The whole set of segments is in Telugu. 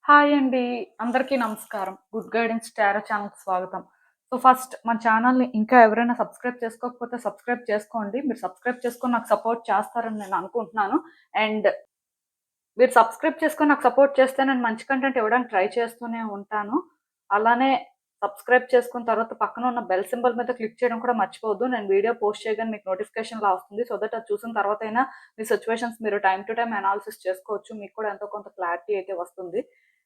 హాయ్ అండి. అందరికీ నమస్కారం. గుడ్ గైడెన్స్ టారో ఛానల్‌కి స్వాగతం. సో, ఫస్ట్ మన ఛానల్‌ని ఇంకా ఎవరైనా సబ్స్క్రైబ్ చేసుకోకపోతే సబ్స్క్రైబ్ చేసుకోండి. మీరు సబ్స్క్రైబ్ చేసుకొని నాకు సపోర్ట్ చేస్తారని నేను అనుకుంటున్నాను. అండ్ మీరు సబ్స్క్రైబ్ చేసుకొని నాకు సపోర్ట్ చేస్తే నేను మంచి కంటెంట్ ఇవ్వడానికి ట్రై చేస్తూనే ఉంటాను. అలానే సబ్స్క్రైబ్ చేసుకున్న తర్వాత పక్కన ఉన్న బెల్ సింబల్ మీద క్లిక్ చేయడం కూడా మర్చిపోవద్దు. నేను వీడియో పోస్ట్ చేయగానే మీకు నోటిఫికేషన్‌లా వస్తుంది. సో దట్ అది చూసిన తర్వాతైనా మీ సిట్యుయేషన్స్ మీరు టైమ్ టు టైమ్ అనాలిసిస్ చేసుకోవచ్చు. మీకు కూడా ఎంతో కొంత క్లారిటీ అయితే వస్తుంది.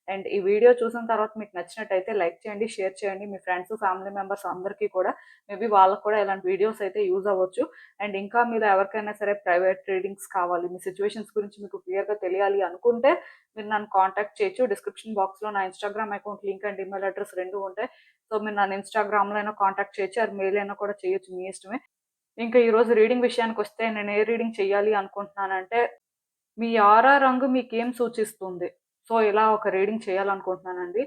అండ్ ఈ వీడియో చూసిన తర్వాత మీకు నచ్చినట్టయితే లైక్ చేయండి, షేర్ చేయండి. మీ ఫ్రెండ్స్, ఫ్యామిలీ మెంబర్స్ అందరికీ కూడా మేబీ వాళ్ళకి కూడా ఇలాంటి వీడియోస్ అయితే యూజ్ అవ్వచ్చు. అండ్ ఇంకా మీలో ఎవరికైనా సరే ప్రైవేట్ రీడింగ్స్ కావాలి, మీ సిట్యుయేషన్స్ గురించి మీకు క్లియర్‌గా తెలియాలి అనుకుంటే మీరు నన్ను కాంటాక్ట్ చేయొచ్చు. డిస్క్రిప్షన్ బాక్స్‌లో నా Instagram account link and email address 2 ఉంటాయి. సో, మీరు నన్ను ఇన్‌స్టాగ్రామ్‌లో అయినా కాంటాక్ట్ చేయొచ్చు. ఆర్ మెయిల్ అయినా కూడా చేయొచ్చు. మీ ఇష్టమే. ఇంకా ఈరోజు రీడింగ్ విషయానికొస్తే నేను ఏ రీడింగ్ చేయాలి అనుకుంటున్నానంటే, మీ ఆరా రంగు మీకేం సూచిస్తుంది? సో, ఇలా ఒక రీడింగ్ చేయాలనుకుంటున్నానండి.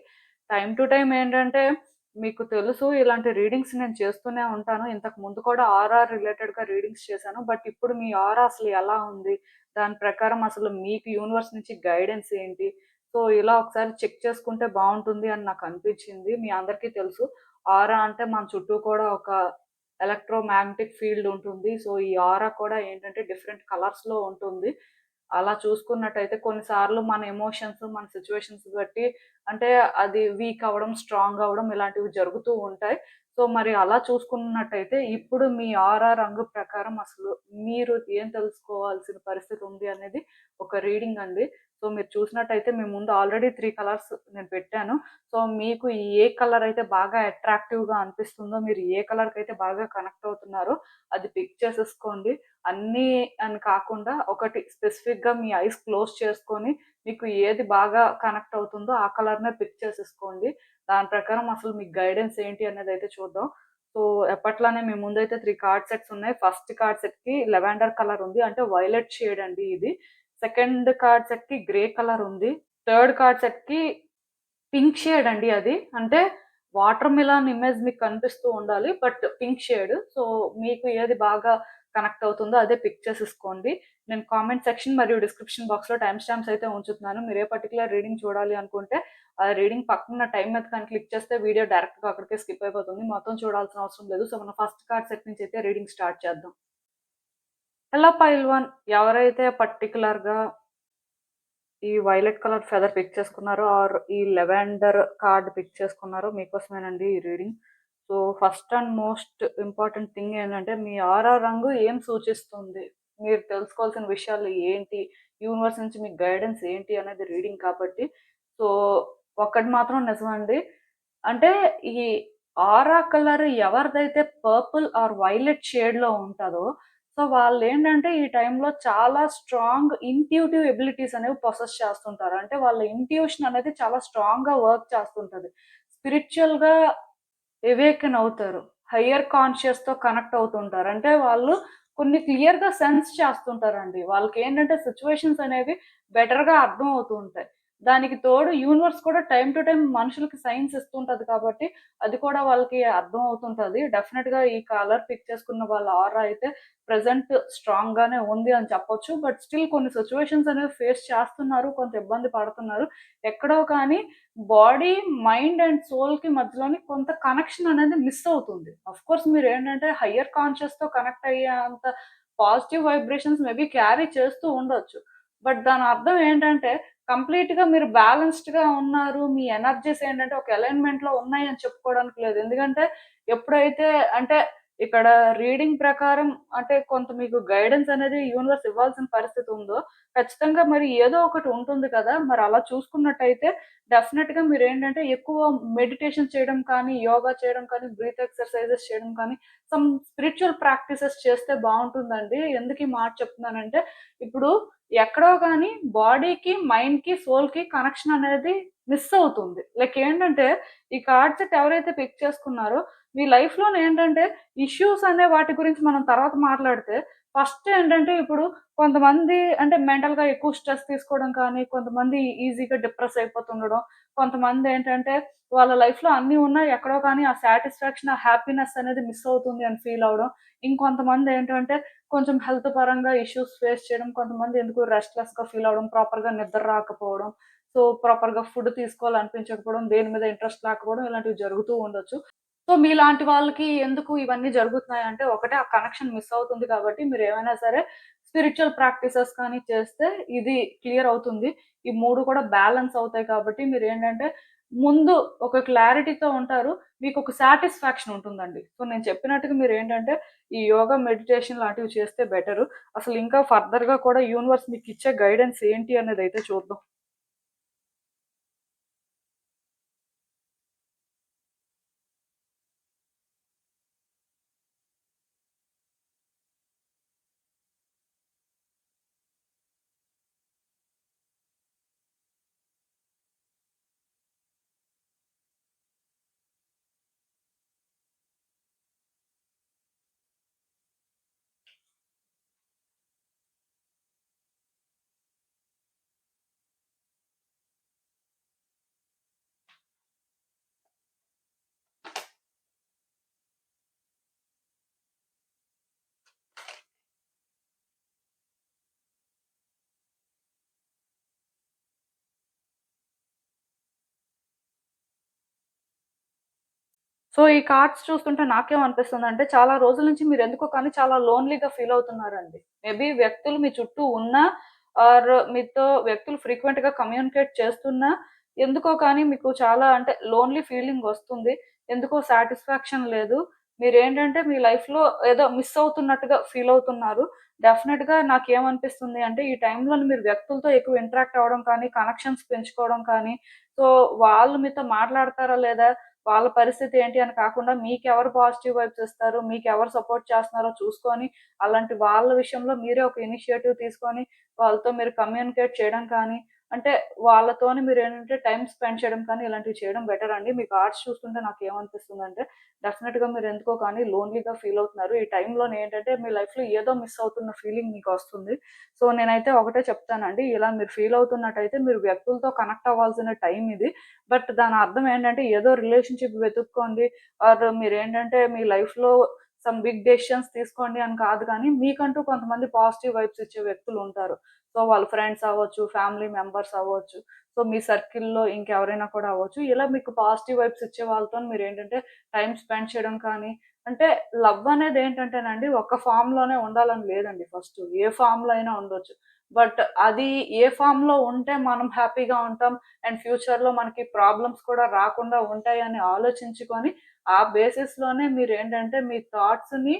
టైమ్ టు టైమ్ ఏంటంటే, మీకు తెలుసు ఇలాంటి రీడింగ్స్ నేను చేస్తూనే ఉంటాను. ఇంతకు ముందు కూడా ఆరా రిలేటెడ్‌గా రీడింగ్స్ చేశాను. బట్ ఇప్పుడు మీ ఆరా అసలు ఎలా ఉంది? దాని ప్రకారం అసలు మీకు యూనివర్స్ నుంచి గైడెన్స్ ఏంటి? సో, ఇలా ఒకసారి చెక్ చేసుకుంటే బావుంటుంది అని నాకనిపించింది. మీ అందరికీ తెలుసు. ఆరా అంటే మన చుట్టూ కూడా ఒక ఎలక్ట్రోమాగ్నెటిక్ ఫీల్డ్ ఉంటుంది. సో, ఈ ఆరా కూడా ఏంటంటే డిఫరెంట్ కలర్స్‌లో ఉంటుంది. అలా చూసుకున్నట్టయితే కొన్నిసార్లు మన ఎమోషన్స్, మన సిట్యుయేషన్స్ బట్టి అంటే అది వీక్ అవ్వడం, స్ట్రాంగ్ అవ్వడం ఇలాంటివి జరుగుతూ ఉంటాయి. సో, మరి అలా చూసుకున్నట్టయితే ఇప్పుడు మీ ఆరా రంగు ప్రకారం అసలు మీరు ఏం తెలుసుకోవాల్సిన పరిస్థితి ఉంది అనేది ఒక రీడింగ్ అండి. సో, మీరు చూసినట్టయితే మీ ముందు ఆల్రెడీ 3 కలర్స్ నేను పెట్టాను. సో, మీకు ఏ కలర్ అయితే బాగా అట్రాక్టివ్‌గా అనిపిస్తుందో, మీరు ఏ కలర్‌కైతే బాగా కనెక్ట్ అవుతున్నారో అది పిక్ చేసేసుకోండి. అన్నీ అని కాకుండా ఒకటి స్పెసిఫిక్‌గా మీ ఐస్ క్లోజ్ చేసుకొని, మీకు ఏది బాగా కనెక్ట్ అవుతుందో ఆ కలర్‌నే పిక్ చేసేసుకోండి. దాని ప్రకారం అసలు మీకు గైడెన్స్ ఏంటి అనేదైతే చూద్దాం. సో, ఎప్పట్లానే మీ ముందైతే 3 కార్డ్ సెట్స్ ఉన్నాయి. ఫస్ట్ కార్డ్ సెట్‌కి లెవెండర్ కలర్ ఉంది. అంటే వైలెట్ షేడ్ అండి ఇది. సెకండ్ కార్డ్ సెట్‌కి గ్రే కలర్ ఉంది. థర్డ్ కార్డ్ సెట్‌కి పింక్ షేడ్ అండి అది. అంటే వాటర్ మిలన్ ఇమేజ్ మీకు కనిపిస్తూ ఉండాలి. But pink shade. సో, మీకు ఏది బాగా కనెక్ట్ అవుతుందో అదే పిక్ చేసేసుకోండి. నేను కామెంట్ సెక్షన్ మరియు డిస్క్రిప్షన్ బాక్స్‌లో టైమ్ స్టాంప్స్ అయితే ఉంచుతున్నాను. మీరు ఏ పర్టిక్యులర్ రీడింగ్ చూడాలి అనుకుంటే, ఆ రీడింగ్ పక్కన టైమ్ మీద కానీ క్లిక్ చేస్తే వీడియో డైరెక్ట్‌గా అక్కడికే స్కిప్ అయిపోతుంది. మొత్తం చూడాల్సిన అవసరం లేదు. సో, మనం ఫస్ట్ కార్డ్ సెట్ నుంచి అయితే రీడింగ్ స్టార్ట్ చేద్దాం. హలో పైల్వాన్, ఎవరైతే పర్టిక్యులర్‌గా ఈ వైలెట్ కలర్ ఫెదర్ పిక్ చేసుకున్నారో ఆర్ ఈ లెవెండర్ కార్డ్ పిక్ చేసుకున్నారో మీకోసమేనండి ఈ reading. So, first and most important thing ఏంటంటే మీ ఆరా రంగు ఏం సూచిస్తుంది? మీరు తెలుసుకోవాల్సిన విషయాలు ఏంటి? యూనివర్స్ నుంచి మీకు గైడెన్స్ ఏంటి అనేది రీడింగ్ కాబట్టి. సో, ఒక్కటి మాత్రం నిజమండి. అంటే ఈ ఆరా కలర్ ఎవరిదైతే పర్పుల్ ఆర్ వైలెట్ షేడ్‌లో ఉంటదో, సో, వాళ్ళేంటంటే ఈ టైంలో చాలా స్ట్రాంగ్ ఇంట్యూటివ్ ఎబిలిటీస్ అనేవి పొసెస్ చేస్తుంటారు. అంటే వాళ్ళ ఇంట్యూషన్ అనేది చాలా స్ట్రాంగ్‌గా వర్క్ చేస్తుంటది. స్పిరిచ్యువల్‌గా ఎవేకెన్ అవుతారు. హయ్యర్ కాన్షియస్‌తో కనెక్ట్ అవుతుంటారు. అంటే వాళ్ళు కొన్ని క్లియర్‌గా సెన్స్ చేస్తుంటారండి. వాళ్ళకేంటంటే సిట్యుయేషన్స్ అనేవి బెటర్‌గా అర్థం అవుతూ ఉంటాయి. దానికి తోడు యూనివర్స్ కూడా టైమ్ టు టైమ్ మనుషులకి సైన్స్ ఇస్తుంటది కాబట్టి, అది కూడా వాళ్ళకి అర్థం అవుతుంటది. డెఫినెట్‌గా ఈ కలర్ పిక్ చేసుకున్న వాళ్ళ ఆరా అయితే ప్రెజెంట్ స్ట్రాంగ్‌గానే ఉంది అని చెప్పొచ్చు. బట్ స్టిల్ కొన్ని సిట్యుయేషన్స్ అనేవి ఫేస్ చేస్తున్నారు. కొంత ఇబ్బంది పడుతున్నారు. ఎక్కడో కానీ బాడీ, మైండ్ అండ్ సోల్‌కి మధ్యలోని కొంత కనెక్షన్ అనేది మిస్ అవుతుంది. ఆఫ్‌కోర్స్ మీరేంటంటే హయ్యర్ కాన్షియస్‌తో కనెక్ట్ అయ్యేంత పాజిటివ్ వైబ్రేషన్స్ మేబీ క్యారీ చేస్తూ ఉండొచ్చు. బట్ దాని అర్థం ఏంటంటే కంప్లీట్‌గా మీరు బ్యాలెన్స్‌డ్‌గా ఉన్నారు. మీ ఎనర్జీస్ ఏంటంటే ఒక అలైన్‌మెంట్‌లో ఉన్నాయని చెప్పుకోవడానికి లేదు. ఎందుకంటే ఎప్పుడైతే అంటే ఇక్కడ రీడింగ్ ప్రకారం అంటే కొంత మీకు గైడెన్స్ అనేది యూనివర్స్ ఇవ్వాల్సిన పరిస్థితి ఉందో, ఖచ్చితంగా మరి ఏదో ఒకటి ఉంటుంది కదా! మరి అలా చూసుకున్నట్టయితే డెఫినెట్‌గా మీరేంటంటే ఎక్కువ మెడిటేషన్ చేయడం కానీ, యోగా చేయడం కానీ, బ్రీత్ ఎక్సర్‌సైజెస్ చేయడం కానీ, సమ్ స్పిరిచ్యువల్ ప్రాక్టీసెస్ చేస్తే బావుంటుందండి. ఎందుకు ఈ మాట చెప్తున్నానంటే, ఇప్పుడు ఎక్కడో గాని బాడీకి, మైండ్‌కి, సోల్‌కి కనెక్షన్ అనేది మిస్ అవుతుంది. లైక్ ఏంటంటే, ఈ కార్డ్ సెట్ ఎవరైతే పిక్ చేసుకున్నారో, మీ లైఫ్‌లోనేంటంటే ఇష్యూస్ అనే వాటి గురించి మనం తర్వాత మాట్లాడితే, ఫస్ట్ ఏంటంటే ఇప్పుడు కొంతమంది అంటే మెంటల్‌గా ఎక్కువ స్ట్రెస్ తీసుకోవడం కానీ, కొంతమంది ఈజీగా డిప్రెస్ అయిపోతుండడం, కొంతమందేంటంటే వాళ్ళ లైఫ్‌లో అన్నీ ఉన్నా ఎక్కడో కానీ ఆ సాటిస్ఫాక్షన్, ఆ హ్యాపీనెస్ అనేది మిస్ అవుతుంది అని ఫీల్ అవ్వడం. ఇంకొంతమందేంటంటే కొంచెం హెల్త్ పరంగా ఇష్యూస్ ఫేస్ చేయడం, కొంతమంది ఎందుకో రెస్ట్‌లెస్‌గా ఫీల్ అవ్వడం, ప్రాపర్‌గా నిద్ర రాకపోవడం. సో ప్రాపర్‌గా ఫుడ్ తీసుకోవాలనిపించకపోవడం, దేని మీద ఇంట్రెస్ట్ లేకపోవడం ఇలాంటివి జరుగుతూ ఉండొచ్చు. సో మీలాంటి వాళ్ళకి ఎందుకు ఇవన్నీ జరుగుతున్నాయంటే ఒకటే ఆ కనెక్షన్ మిస్ అవుతుంది కాబట్టి మీరేమైనా సరే స్పిరిచ్యువల్ ప్రాక్టీసెస్ కానీ చేస్తే ఇది క్లియర్ అవుతుంది. ఈ 3 కూడా బ్యాలెన్స్ అవుతాయి కాబట్టి మీరేంటంటే ముందు ఒక క్లారిటీతో ఉంటారు. మీకొక సాటిస్ఫాక్షన్ ఉంటుందండి. సో నేను చెప్పినట్టుగా మీరేంటంటే ఈ యోగా, మెడిటేషన్ లాంటివి చేస్తే బెటరు. అసలు ఇంకా ఫర్దర్‌గా కూడా యూనివర్స్ మీకిచ్చే గైడెన్స్ ఏంటి అనేదైతే చూద్దాం. సో, ఈ కార్డ్స్ చూస్తుంటే నాకేమనిపిస్తుందంటే, చాలా రోజుల నుంచి మీరెందుకో కానీ చాలా లోన్‌లీగా ఫీల్ అవుతున్నారండి. మేబీ వ్యక్తులు మీ చుట్టూ ఉన్నా ఆర్ మీతో వ్యక్తులు ఫ్రీక్వెంట్‌గా కమ్యూనికేట్ చేస్తున్నా, ఎందుకో కానీ మీకు చాలా అంటే లోన్‌లీ ఫీలింగొస్తుంది. ఎందుకో సాటిస్ఫాక్షన్ లేదు. మీరేంటంటే మీ లైఫ్‌లో ఏదో మిస్ అవుతున్నట్టుగా ఫీల్ అవుతున్నారు. డెఫినెట్‌గా నాకేమనిపిస్తుంది అంటే, ఈ టైంలోని మీరు వ్యక్తులతో ఎక్కువ ఇంటరాక్ట్ అవ్వడం కానీ, కనెక్షన్స్ పెంచుకోవడం కానీ, సో, వాళ్ళు మీతో మాట్లాడతారా లేదా? వాళ్ళ పరిస్థితి ఏంటి అని కాకుండా మీకెవరు పాజిటివ్ వైబ్స్ ఇస్తారు, మీకెవరు సపోర్ట్ చేస్తున్నారో చూసుకొని, అలాంటి వాళ్ళ విషయంలో మీరే ఒక ఇనిషియేటివ్ తీసుకొని, వాళ్ళతో మీరు కమ్యూనికేట్ చేయడం కానీ, అంటే వాళ్ళతోని మీరేంటంటే టైమ్ స్పెండ్ చేయడం కానీ, ఇలాంటివి చేయడం బెటర్ అండి. మీ కార్డ్స్ చూస్తుంటే నాకేమనిపిస్తుందంటే, డెఫినిట్‌గా మీరెందుకో కానీ లోన్‌లీగా ఫీల్ అవుతున్నారు. ఈ టైంలోనే ఏంటంటే మీ లైఫ్‌లో ఏదో మిస్ అవుతున్న ఫీలింగ్ మీకొస్తుంది. సో, నేనైతే ఒకటే చెప్తానండి. ఇలా మీరు ఫీల్ అవుతున్నట్టయితే మీరు వ్యక్తులతో కనెక్ట్ అవ్వాల్సిన టైం ఇది. బట్ దాని అర్థం ఏంటంటే ఏదో రిలేషన్‌షిప్ వెతుక్కోండి ఆర్ మీరేంటంటే మీ లైఫ్‌లో సమ్ బిగ్ డెసిషన్స్ తీసుకోండి అని కాదు కానీ, మీకంటూ కొంతమంది పాజిటివ్ వైబ్స్ ఇచ్చే వ్యక్తులుంటారు. సో, వాళ్ళ ఫ్రెండ్స్ అవ్వచ్చు, ఫ్యామిలీ మెంబర్స్ అవ్వచ్చు, సో, మీ సర్కిల్‌లో ఇంకెవరైనా కూడా అవ్వచ్చు. ఇలా మీకు పాజిటివ్ వైబ్స్ ఇచ్చే వాళ్ళతోని మీరేంటంటే టైమ్ స్పెండ్ చేయడం కానీ, అంటే లవ్ అనేదేంటంటేనండి ఒక ఫార్మ్‌లోనే ఉండాలని లేదండి ఫస్టు. ఏ ఫార్మ్‌లో అయినా ఉండొచ్చు. బట్ అది ఏ ఫార్మ్‌లో ఉంటే మనం హ్యాపీగా ఉంటాం అండ్ ఫ్యూచర్‌లో మనకి ప్రాబ్లమ్స్ కూడా రాకుండా ఉంటాయని ఆలోచించుకొని, ఆ బేసిస్‌లోనే మీరేంటంటే మీ థాట్స్‌ని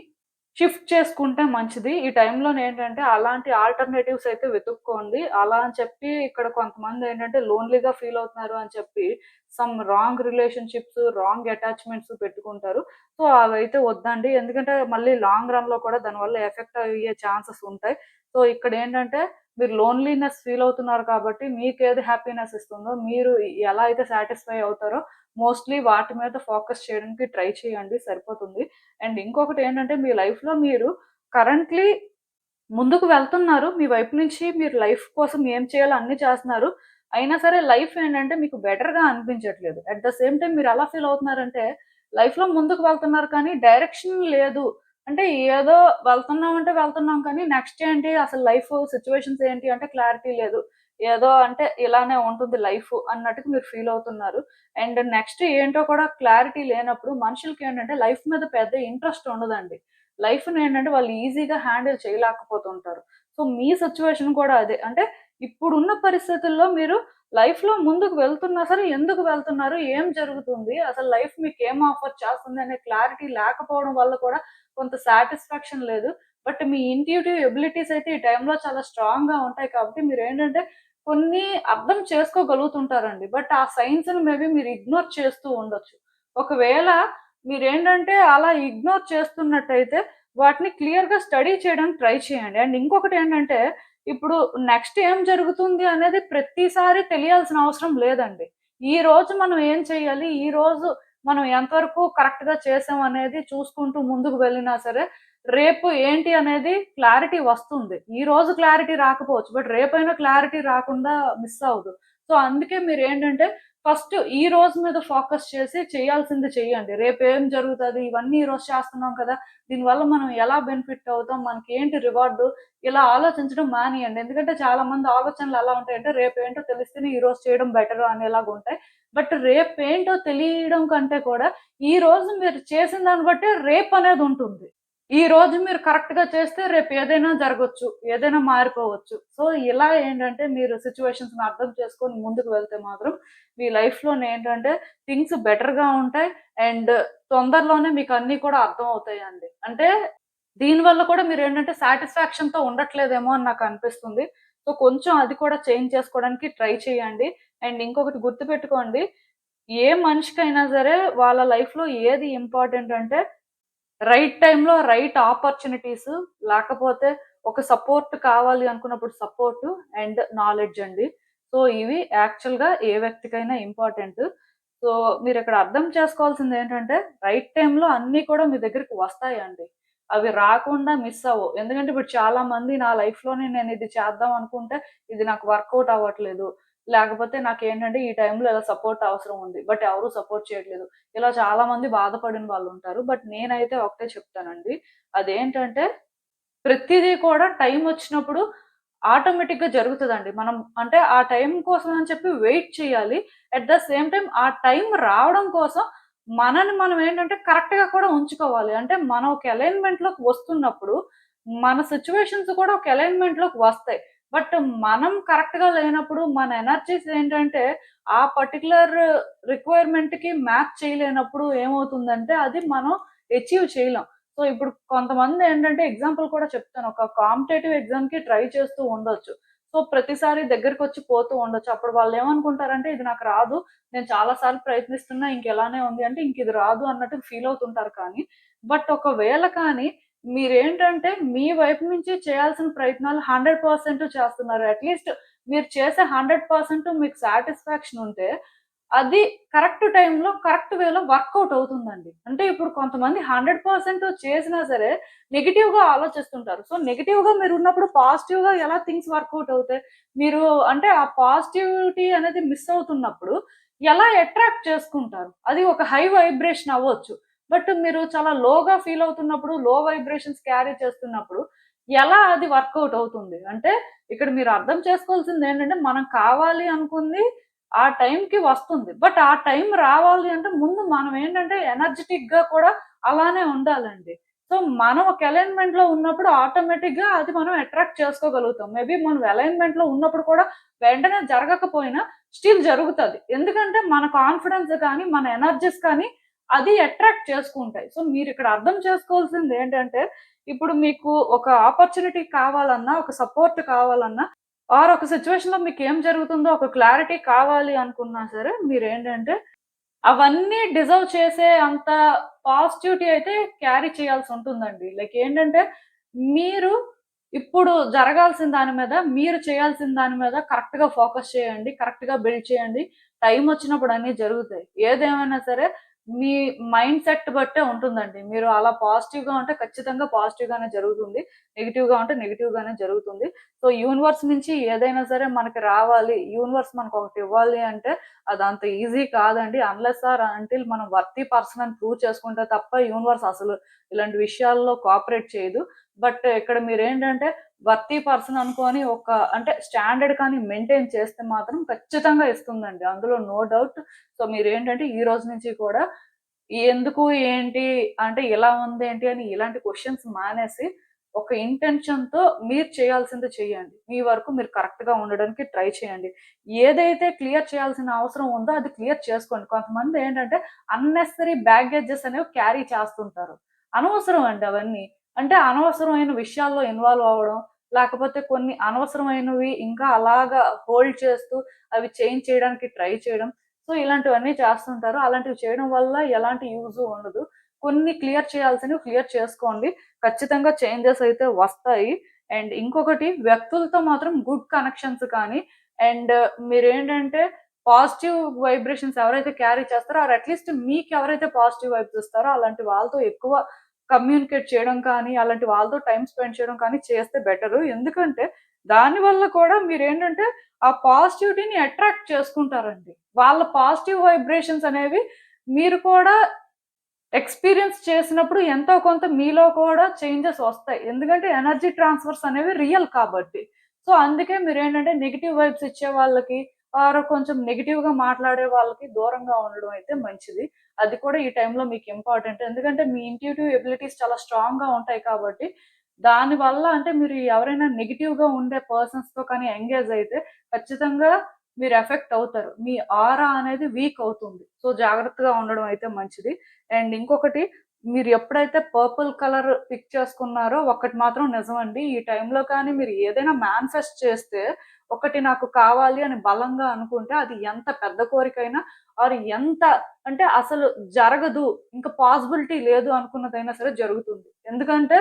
షిఫ్ట్ చేసుకుంటే మంచిది. ఈ టైంలోనేంటంటే అలాంటి ఆల్టర్‌నేటివ్స్ అయితే వెతుక్కోండి. అలా అని చెప్పి ఇక్కడ కొంతమందేంటంటే లోన్‌లీగా ఫీల్ అవుతున్నారు అని చెప్పి some wrong relationships, wrong attachments పెట్టుకుంటారు. సో, అవైతే వద్దండి. ఎందుకంటే మళ్ళీ లాంగ్ రన్‌లో కూడా దానివల్ల ఎఫెక్ట్ అయ్యే ఛాన్సెస్ ఉంటాయి. సో, ఇక్కడేంటంటే మీరు లోన్‌లీనెస్ ఫీల్ అవుతున్నారు కాబట్టి మీకేది హ్యాపీనెస్ ఇస్తుందో, మీరు ఎలా అయితే సాటిస్ఫై అవుతారో మోస్ట్‌లీ వాటి మీద ఫోకస్ చేయడానికి ట్రై చేయండి సరిపోతుంది. అండ్ ఇంకొకటేంటంటే మీ లైఫ్‌లో మీరు కరెంట్‌లీ ముందుకు వెళ్తున్నారు. మీ వైపు నుంచి మీరు లైఫ్ కోసం ఏం చేయాలో అన్నీ చేస్తున్నారు. అయినా సరే లైఫ్ ఏంటంటే మీకు బెటర్‌గా అనిపించట్లేదు. అట్ ద సేమ్ టైమ్ మీరెలా ఫీల్ అవుతున్నారంటే లైఫ్‌లో ముందుకు వెళ్తున్నారు కానీ డైరెక్షన్ లేదు. అంటే ఏదో వెళ్తున్నాం అంటే వెళ్తున్నాం కానీ నెక్స్ట్ ఏంటి అసలు లైఫ్ సిట్యుయేషన్స్ ఏంటి అంటే క్లారిటీ లేదు. ఏదో అంటే ఇలానే ఉంటుంది లైఫ్ అన్నట్టుగా మీరు ఫీల్ అవుతున్నారు. అండ్ నెక్స్ట్ ఏంటో కూడా క్లారిటీ లేనప్పుడు మనుషులకేంటంటే లైఫ్ మీద పెద్ద ఇంట్రెస్ట్ ఉండదండి. లైఫ్‌నేంటంటే వాళ్ళు ఈజీగా హ్యాండిల్ చేయలేకపోతుంటారు. సో, మీ సిట్యుయేషన్ కూడా అదే. అంటే ఇప్పుడున్న పరిస్థితుల్లో మీరు లైఫ్‌లో ముందుకు వెళ్తున్నా సరే ఎందుకు వెళ్తున్నారు? ఏం జరుగుతుంది? అసలు లైఫ్ మీకేం ఆఫర్ చేస్తుంది అనే క్లారిటీ లేకపోవడం వల్ల కూడా కొంత సాటిస్ఫాక్షన్ లేదు. బట్ మీ ఇంట్యూటివ్ ఎబిలిటీస్ అయితే ఈ టైంలో చాలా స్ట్రాంగ్‌గా ఉంటాయి కాబట్టి మీరేంటంటే కొన్ని అర్థం చేసుకోగలుగుతుంటారండి. బట్ ఆ సైన్స్‌ని మేబీ మీరు ఇగ్నోర్ చేస్తూ ఉండొచ్చు. ఒకవేళ మీరేంటంటే అలా ఇగ్నోర్ చేస్తున్నట్టయితే వాటిని క్లియర్‌గా స్టడీ చేయడానికి ట్రై చేయండి. అండ్ ఇంకొకటేంటంటే ఇప్పుడు నెక్స్ట్ ఏం జరుగుతుంది అనేది ప్రతిసారి తెలియాల్సిన అవసరం లేదండి. ఈరోజు మనం ఏం చేయాలి? ఈరోజు మనం ఎంతవరకు కరెక్ట్‌గా చేసాం అనేది చూసుకుంటూ ముందుకు వెళ్ళినా సరే, రేపు ఏంటి అనేది క్లారిటీ వస్తుంది. ఈరోజు క్లారిటీ రాకపోవచ్చు. బట్ రేపైనా క్లారిటీ రాకుండా మిస్ అవ్వదు. సో, అందుకే మీరేంటంటే ఫస్ట్ ఈ రోజు మీద ఫోకస్ చేసి చేయాల్సింది చెయ్యండి. రేపు ఏం జరుగుతది? ఇవన్నీ ఈ రోజు చేస్తున్నాం కదా! దీనివల్ల మనం ఎలా బెనిఫిట్ అవుతాం? మనకి ఏంటి రివార్డు? ఇలా ఆలోచించడం మానేయండి. ఎందుకంటే చాలా మంది ఆలోచనలు ఎలా ఉంటాయంటే రేపేంటో తెలిస్తేనే ఈ రోజు చేయడం బెటర్ అనేలాగుంటాయి. బట్ రేపేంటో తెలియడం కంటే కూడా ఈ రోజు మీరు చేసిన దాన్ని బట్టే రేపనేదుంటుంది. ఈ రోజు మీరు కరెక్ట్‌గా చేస్తే రేపు ఏదైనా జరగొచ్చు. ఏదైనా మారిపోవచ్చు. సో, ఇలా ఏంటంటే మీరు సిట్యుయేషన్స్‌ని అర్థం చేసుకొని ముందుకు వెళ్తే మాత్రం మీ లైఫ్‌లోనేంటంటే థింగ్స్ బెటర్‌గా ఉంటాయి. అండ్ తొందరలోనే మీకన్నీ కూడా అర్థమవుతాయండి. అంటే దీనివల్ల కూడా మీరేంటంటే సాటిస్ఫాక్షన్‌తో ఉండట్లేదేమో అని నాకనిపిస్తుంది. సో, కొంచెం అది కూడా చేంజ్ చేసుకోవడానికి ట్రై చేయండి. అండ్ ఇంకొకటి గుర్తుపెట్టుకోండి. ఏ మనిషికైనా సరే వాళ్ళ లైఫ్‌లో ఏది ఇంపార్టెంట్ అంటే రైట్ టైమ్‌లో రైట్ ఆపర్చునిటీస్ లేకపోతే ఒక సపోర్ట్ కావాలి అనుకున్నప్పుడు సపోర్ట్ అండ్ నాలెడ్జ్ అండి. సో, ఇవి యాక్చువల్‌గా ఏ వ్యక్తికైనా ఇంపార్టెంట్. సో, మీరిక్కడ అర్థం చేసుకోవాల్సిందేంటంటే రైట్ టైమ్‌లో అన్నీ కూడా మీ దగ్గరికి వస్తాయండి. అవి రాకుండా మిస్ అవ్వవు. ఎందుకంటే ఇప్పుడు చాలా మంది నా లైఫ్‌లోనే నేను ఇది చేద్దాం అనుకుంటే ఇది నాకు వర్కౌట్ అవ్వట్లేదు. లేకపోతే నాకేంటంటే ఈ టైమ్‌లో ఇలా సపోర్ట్ అవసరం ఉంది. బట్ ఎవరు సపోర్ట్ చేయట్లేదు. ఇలా చాలా మంది బాధపడిన వాళ్ళుంటారు. బట్ నేనైతే ఒకటే చెప్తానండి. అదేంటంటే ప్రతిదీ కూడా టైమొచ్చినప్పుడు ఆటోమేటిక్‌గా జరుగుతదండి. మనం అంటే ఆ టైం కోసం అని చెప్పి వెయిట్ చేయాలి. అట్ ద సేమ్ టైమ్ ఆ టైం రావడం కోసం మనని మనం ఏంటంటే కరెక్ట్‌గా కూడా ఉంచుకోవాలి. అంటే మనం ఒక అలైన్‌మెంట్‌లోకి వస్తున్నప్పుడు మన సిట్యుయేషన్స్ కూడా ఒక అలైన్‌మెంట్‌లోకి వస్తాయి. బట్ మనం కరెక్ట్‌గా లేనప్పుడు మన ఎనర్జీస్ ఏంటంటే ఆ పర్టిక్యులర్ రిక్వైర్‌మెంట్‌కి మ్యాచ్ చేయలేనప్పుడు ఏమవుతుందంటే అది మనం అచీవ్ చేయలేం. సో, ఇప్పుడు కొంతమందేంటంటే ఎగ్జాంపుల్ కూడా చెప్తాను. ఒక కాంపిటేటివ్ ఎగ్జామ్‌కి ట్రై చేస్తూ ఉండొచ్చు. సో, ప్రతిసారి దగ్గరకొచ్చి పోతూ ఉండొచ్చు. అప్పుడు వాళ్ళేమనుకుంటారంటే, ఇది నాకు రాదు. నేను చాలా సార్లు ప్రయత్నిస్తున్నా ఇంకిలానే ఉంది అంటే, ఇంకిది రాదు అన్నట్టు ఫీల్ అవుతుంటారు కానీ, బట్ ఒకవేళ కానీ మీరేంటంటే, మీ వైపు నుంచి చేయాల్సిన ప్రయత్నాలు 100% చేస్తున్నారు. అట్‌లీస్ట్ మీరు చేసే 100% మీకు సాటిస్ఫాక్షన్ ఉంటే, అది కరెక్ట్ టైమ్‌లో, కరెక్ట్ వేలో వర్కౌట్ అవుతుందండి. అంటే ఇప్పుడు కొంతమంది 100% చేసినా సరే నెగెటివ్‌గా ఆలోచిస్తుంటారు. సో, నెగెటివ్‌గా మీరున్నప్పుడు పాజిటివ్‌గా ఎలా థింగ్స్ వర్కౌట్ అవుతాయి? మీరు అంటే ఆ పాజిటివిటీ అనేది మిస్ అవుతున్నప్పుడు ఎలా అట్రాక్ట్ చేసుకుంటారు? అది ఒక హై వైబ్రేషన్ అవ్వచ్చు. బట్ మీరు చాలా లోగా ఫీల్ అవుతున్నప్పుడు, లో వైబ్రేషన్స్ క్యారీ చేస్తున్నప్పుడు ఎలా అది వర్కౌట్ అవుతుంది? అంటే ఇక్కడ మీరు అర్థం చేసుకోవాల్సిందేంటంటే మనం కావాలి అనుకుంది ఆ టైంకి వస్తుంది. బట్ ఆ టైం రావాలి అంటే ముందు మనం ఏంటంటే ఎనర్జిటిక్‌గా కూడా అలానే ఉండాలండి. సో, మనం ఒక అలైన్‌మెంట్‌లో ఉన్నప్పుడు ఆటోమేటిక్‌గా అది మనం అట్రాక్ట్ చేసుకోగలుగుతాం. మేబీ మనం అలైన్‌మెంట్‌లో ఉన్నప్పుడు కూడా వెంటనే జరగకపోయినా స్టిల్ జరుగుతది. ఎందుకంటే మన కాన్ఫిడెన్స్ కానీ, మన ఎనర్జీస్ కానీ అది అట్రాక్ట్ చేసుకుంటాయి. సో, మీరిక్కడ అర్థం చేసుకోవాల్సిందేంటంటే ఇప్పుడు మీకు ఒక ఆపర్చునిటీ కావాలన్నా, ఒక సపోర్ట్ కావాలన్నా ఆర్ ఒక సిట్యుయేషన్‌లో మీకేం జరుగుతుందో ఒక క్లారిటీ కావాలి అనుకున్నా సరే, మీరేంటంటే అవన్నీ డిజర్వ్ చేసే అంత పాజిటివిటీ అయితే క్యారీ చేయాల్సుంటుందండి. లైక్ ఏంటంటే, మీరు ఇప్పుడు జరగాల్సిన దాని మీద, మీరు చేయాల్సిన దాని మీద కరెక్ట్‌గా ఫోకస్ చేయండి. కరెక్ట్‌గా బిల్డ్ చేయండి. టైమొచ్చినప్పుడు అన్నీ జరుగుతాయి. ఏదేమైనా సరే మీ మైండ్ సెట్ బట్టే ఉంటుందండి. మీరు అలా పాజిటివ్‌గా ఉంటే ఖచ్చితంగా పాజిటివ్‌గానే జరుగుతుంది. నెగెటివ్‌గా ఉంటే నెగెటివ్‌గానే జరుగుతుంది. సో, యూనివర్స్ నుంచి ఏదైనా సరే మనకి రావాలి, యూనివర్స్ మనకొకటి ఇవ్వాలి అంటే అదంత ఈజీ కాదండి. అన్‌లెస్ ఆర్ అంటిల్ మనం వర్తీ పర్సన్ అని ప్రూవ్ చేసుకుంటే తప్ప యూనివర్స్ అసలు ఇలాంటి విషయాల్లో కోఆపరేట్ చేయదు. బట్ ఇక్కడ మీరేంటంటే వర్తీ పర్సన్ అనుకోని ఒక అంటే స్టాండర్డ్ కానీ మెయింటైన్ చేస్తే మాత్రం ఖచ్చితంగా ఇస్తుందండి. అందులో నో డౌట్. సో, మీరేంటంటే ఈ రోజు నుంచి కూడా ఎందుకు? ఏంటి? అంటే ఇలా ఉందేంటి? అని ఇలాంటి క్వెషన్స్ మానేసి ఒక ఇంటెన్షన్‌తో మీరు చేయాల్సింది చేయండి. మీ వరకు మీరు కరెక్ట్‌గా ఉండడానికి ట్రై చేయండి. ఏదైతే క్లియర్ చేయాల్సిన అవసరం ఉందో అది క్లియర్ చేసుకోండి. కొంతమందేంటంటే అన్నెసెసరీ బ్యాగేజెస్ అనేవి క్యారీ చేస్తుంటారు. అనవసరం అండి అవన్నీ. అంటే అనవసరమైన విషయాల్లో ఇన్వాల్వ్ అవ్వడం, లేకపోతే కొన్ని అనవసరమైనవి ఇంకా అలాగా హోల్డ్ చేస్తూ అవి చేంజ్ చేయడానికి ట్రై చేయడం. సో, ఇలాంటివన్నీ చేస్తుంటారు. అలాంటివి చేయడం వల్ల ఎలాంటి యూజు ఉండదు. కొన్ని క్లియర్ చేయాల్సినవి క్లియర్ చేసుకోండి. ఖచ్చితంగా చేంజెస్ అయితే వస్తాయి. అండ్ ఇంకొకటి వ్యక్తులతో మాత్రం గుడ్ కనెక్షన్స్ కానీ అండ్ మీరేంటంటే పాజిటివ్ వైబ్రేషన్స్ ఎవరైతే క్యారీ చేస్తారో ఆర్ అట్‌లీస్ట్ మీకెవరైతే పాజిటివ్ వైబ్స్ ఇస్తారో అలాంటి వాళ్ళతో ఎక్కువ కమ్యూనికేట్ చేయడం కానీ, అలాంటి వాళ్ళతో టైమ్ స్పెండ్ చేయడం కానీ చేస్తే బెటరు. ఎందుకంటే దానివల్ల కూడా మీరేంటంటే ఆ పాజిటివిటీని అట్రాక్ట్ చేసుకుంటారండి. వాళ్ళ పాజిటివ్ వైబ్రేషన్స్ అనేవి మీరు కూడా ఎక్స్‌పీరియన్స్ చేసినప్పుడు ఎంతో కొంత మీలో కూడా చేంజెస్ వస్తాయి. ఎందుకంటే ఎనర్జీ ట్రాన్స్‌ఫర్స్ అనేవి రియల్ కాబట్టి. సో, అందుకే మీరేంటంటే నెగెటివ్ వైబ్స్ ఇచ్చే వాళ్ళకి కొంచెం నెగెటివ్‌గా మాట్లాడే వాళ్ళకి దూరంగా ఉండడం అయితే మంచిది. అది కూడా ఈ టైంలో మీకు ఇంపార్టెంట్. ఎందుకంటే మీ ఇంట్యూటివ్ ఎబిలిటీస్ చాలా స్ట్రాంగ్‌గా ఉంటాయి కాబట్టి, దానివల్ల అంటే మీరు ఎవరైనా నెగెటివ్‌గా ఉండే పర్సన్స్‌తో కానీ ఎంగేజ్ అయితే ఖచ్చితంగా మీరు ఎఫెక్ట్ అవుతారు. మీ ఆరా అనేది వీక్ అవుతుంది. సో, జాగ్రత్తగా ఉండడం అయితే మంచిది. అండ్ ఇంకొకటి మీరు ఎప్పుడైతే పర్పుల్ కలర్ పిక్ చేసుకున్నారో ఒక్కటి మాత్రం నిజమండి. ఈ టైంలో కానీ మీరు ఏదైనా మేనిఫెస్ట్ చేస్తే, ఒకటి నాకు కావాలి అని బలంగా అనుకుంటే అది ఎంత పెద్ద కోరికైనా ఆర్ ఎంత అంటే అసలు జరగదు, ఇంకా పాసిబిలిటీ లేదు అనుకున్నదైనా సరే జరుగుతుంది. ఎందుకంటే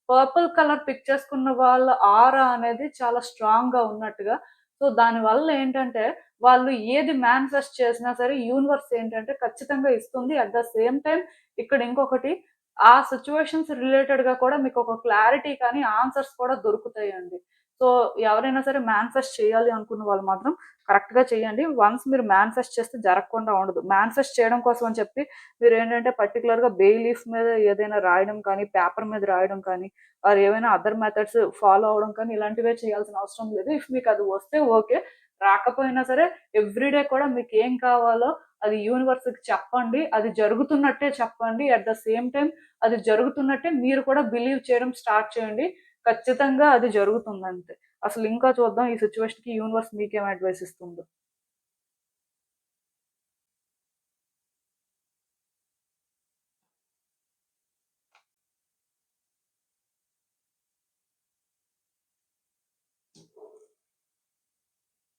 పర్పుల్ కలర్ పిక్ చేసుకున్న వాళ్ళ ఆరా అనేది చాలా స్ట్రాంగ్‌గా ఉన్నట్టుగా. సో, దానివల్ల ఏంటంటే వాళ్ళు ఏది మేనిఫెస్ట్ చేసినా సరే యూనివర్స్ ఏంటంటే ఖచ్చితంగా ఇస్తుంది. అట్ ద సేమ్ టైమ్ ఇక్కడ ఇంకొకటి ఆ సిట్యుయేషన్స్ రిలేటెడ్‌గా కూడా మీకొక క్లారిటీ కానీ, ఆన్సర్స్ కూడా దొరుకుతాయండి. సో, ఎవరైనా సరే మేనిఫెస్ట్ చేయాలి అనుకున్న వాళ్ళు మాత్రం కరెక్ట్‌గా చేయండి. వన్స్ మీరు మేనిఫెస్ట్ చేస్తే జరగకుండా ఉండదు. మేనిఫెస్ట్ చేయడం కోసం అని చెప్పి మీరేంటంటే పర్టిక్యులర్‌గా బే లీఫ్ మీద ఏదైనా రాయడం కానీ, పేపర్ మీద రాయడం కానీ, ఆర్ ఏవైనా అదర్ మెథడ్స్ ఫాలో అవ్వడం కానీ ఇలాంటివే చేయాల్సిన అవసరం లేదు. ఇఫ్ మీకది వస్తే ఓకే. రాకపోయినా సరే ఎవ్రీ డే కూడా మీకేం కావాలో అది యూనివర్స్‌కి చెప్పండి. అది జరుగుతున్నట్టే చెప్పండి. అట్ ద సేమ్ టైమ్ అది జరుగుతున్నట్టే మీరు కూడా బిలీవ్ చేయడం స్టార్ట్ చేయండి. ఖచ్చితంగా అది జరుగుతుందంతే. అసలు ఇంకా చూద్దాం ఈ సిట్యుయేషన్‌కి యూనివర్స్ మీకేం అడ్వైస్ ఇస్తుందో.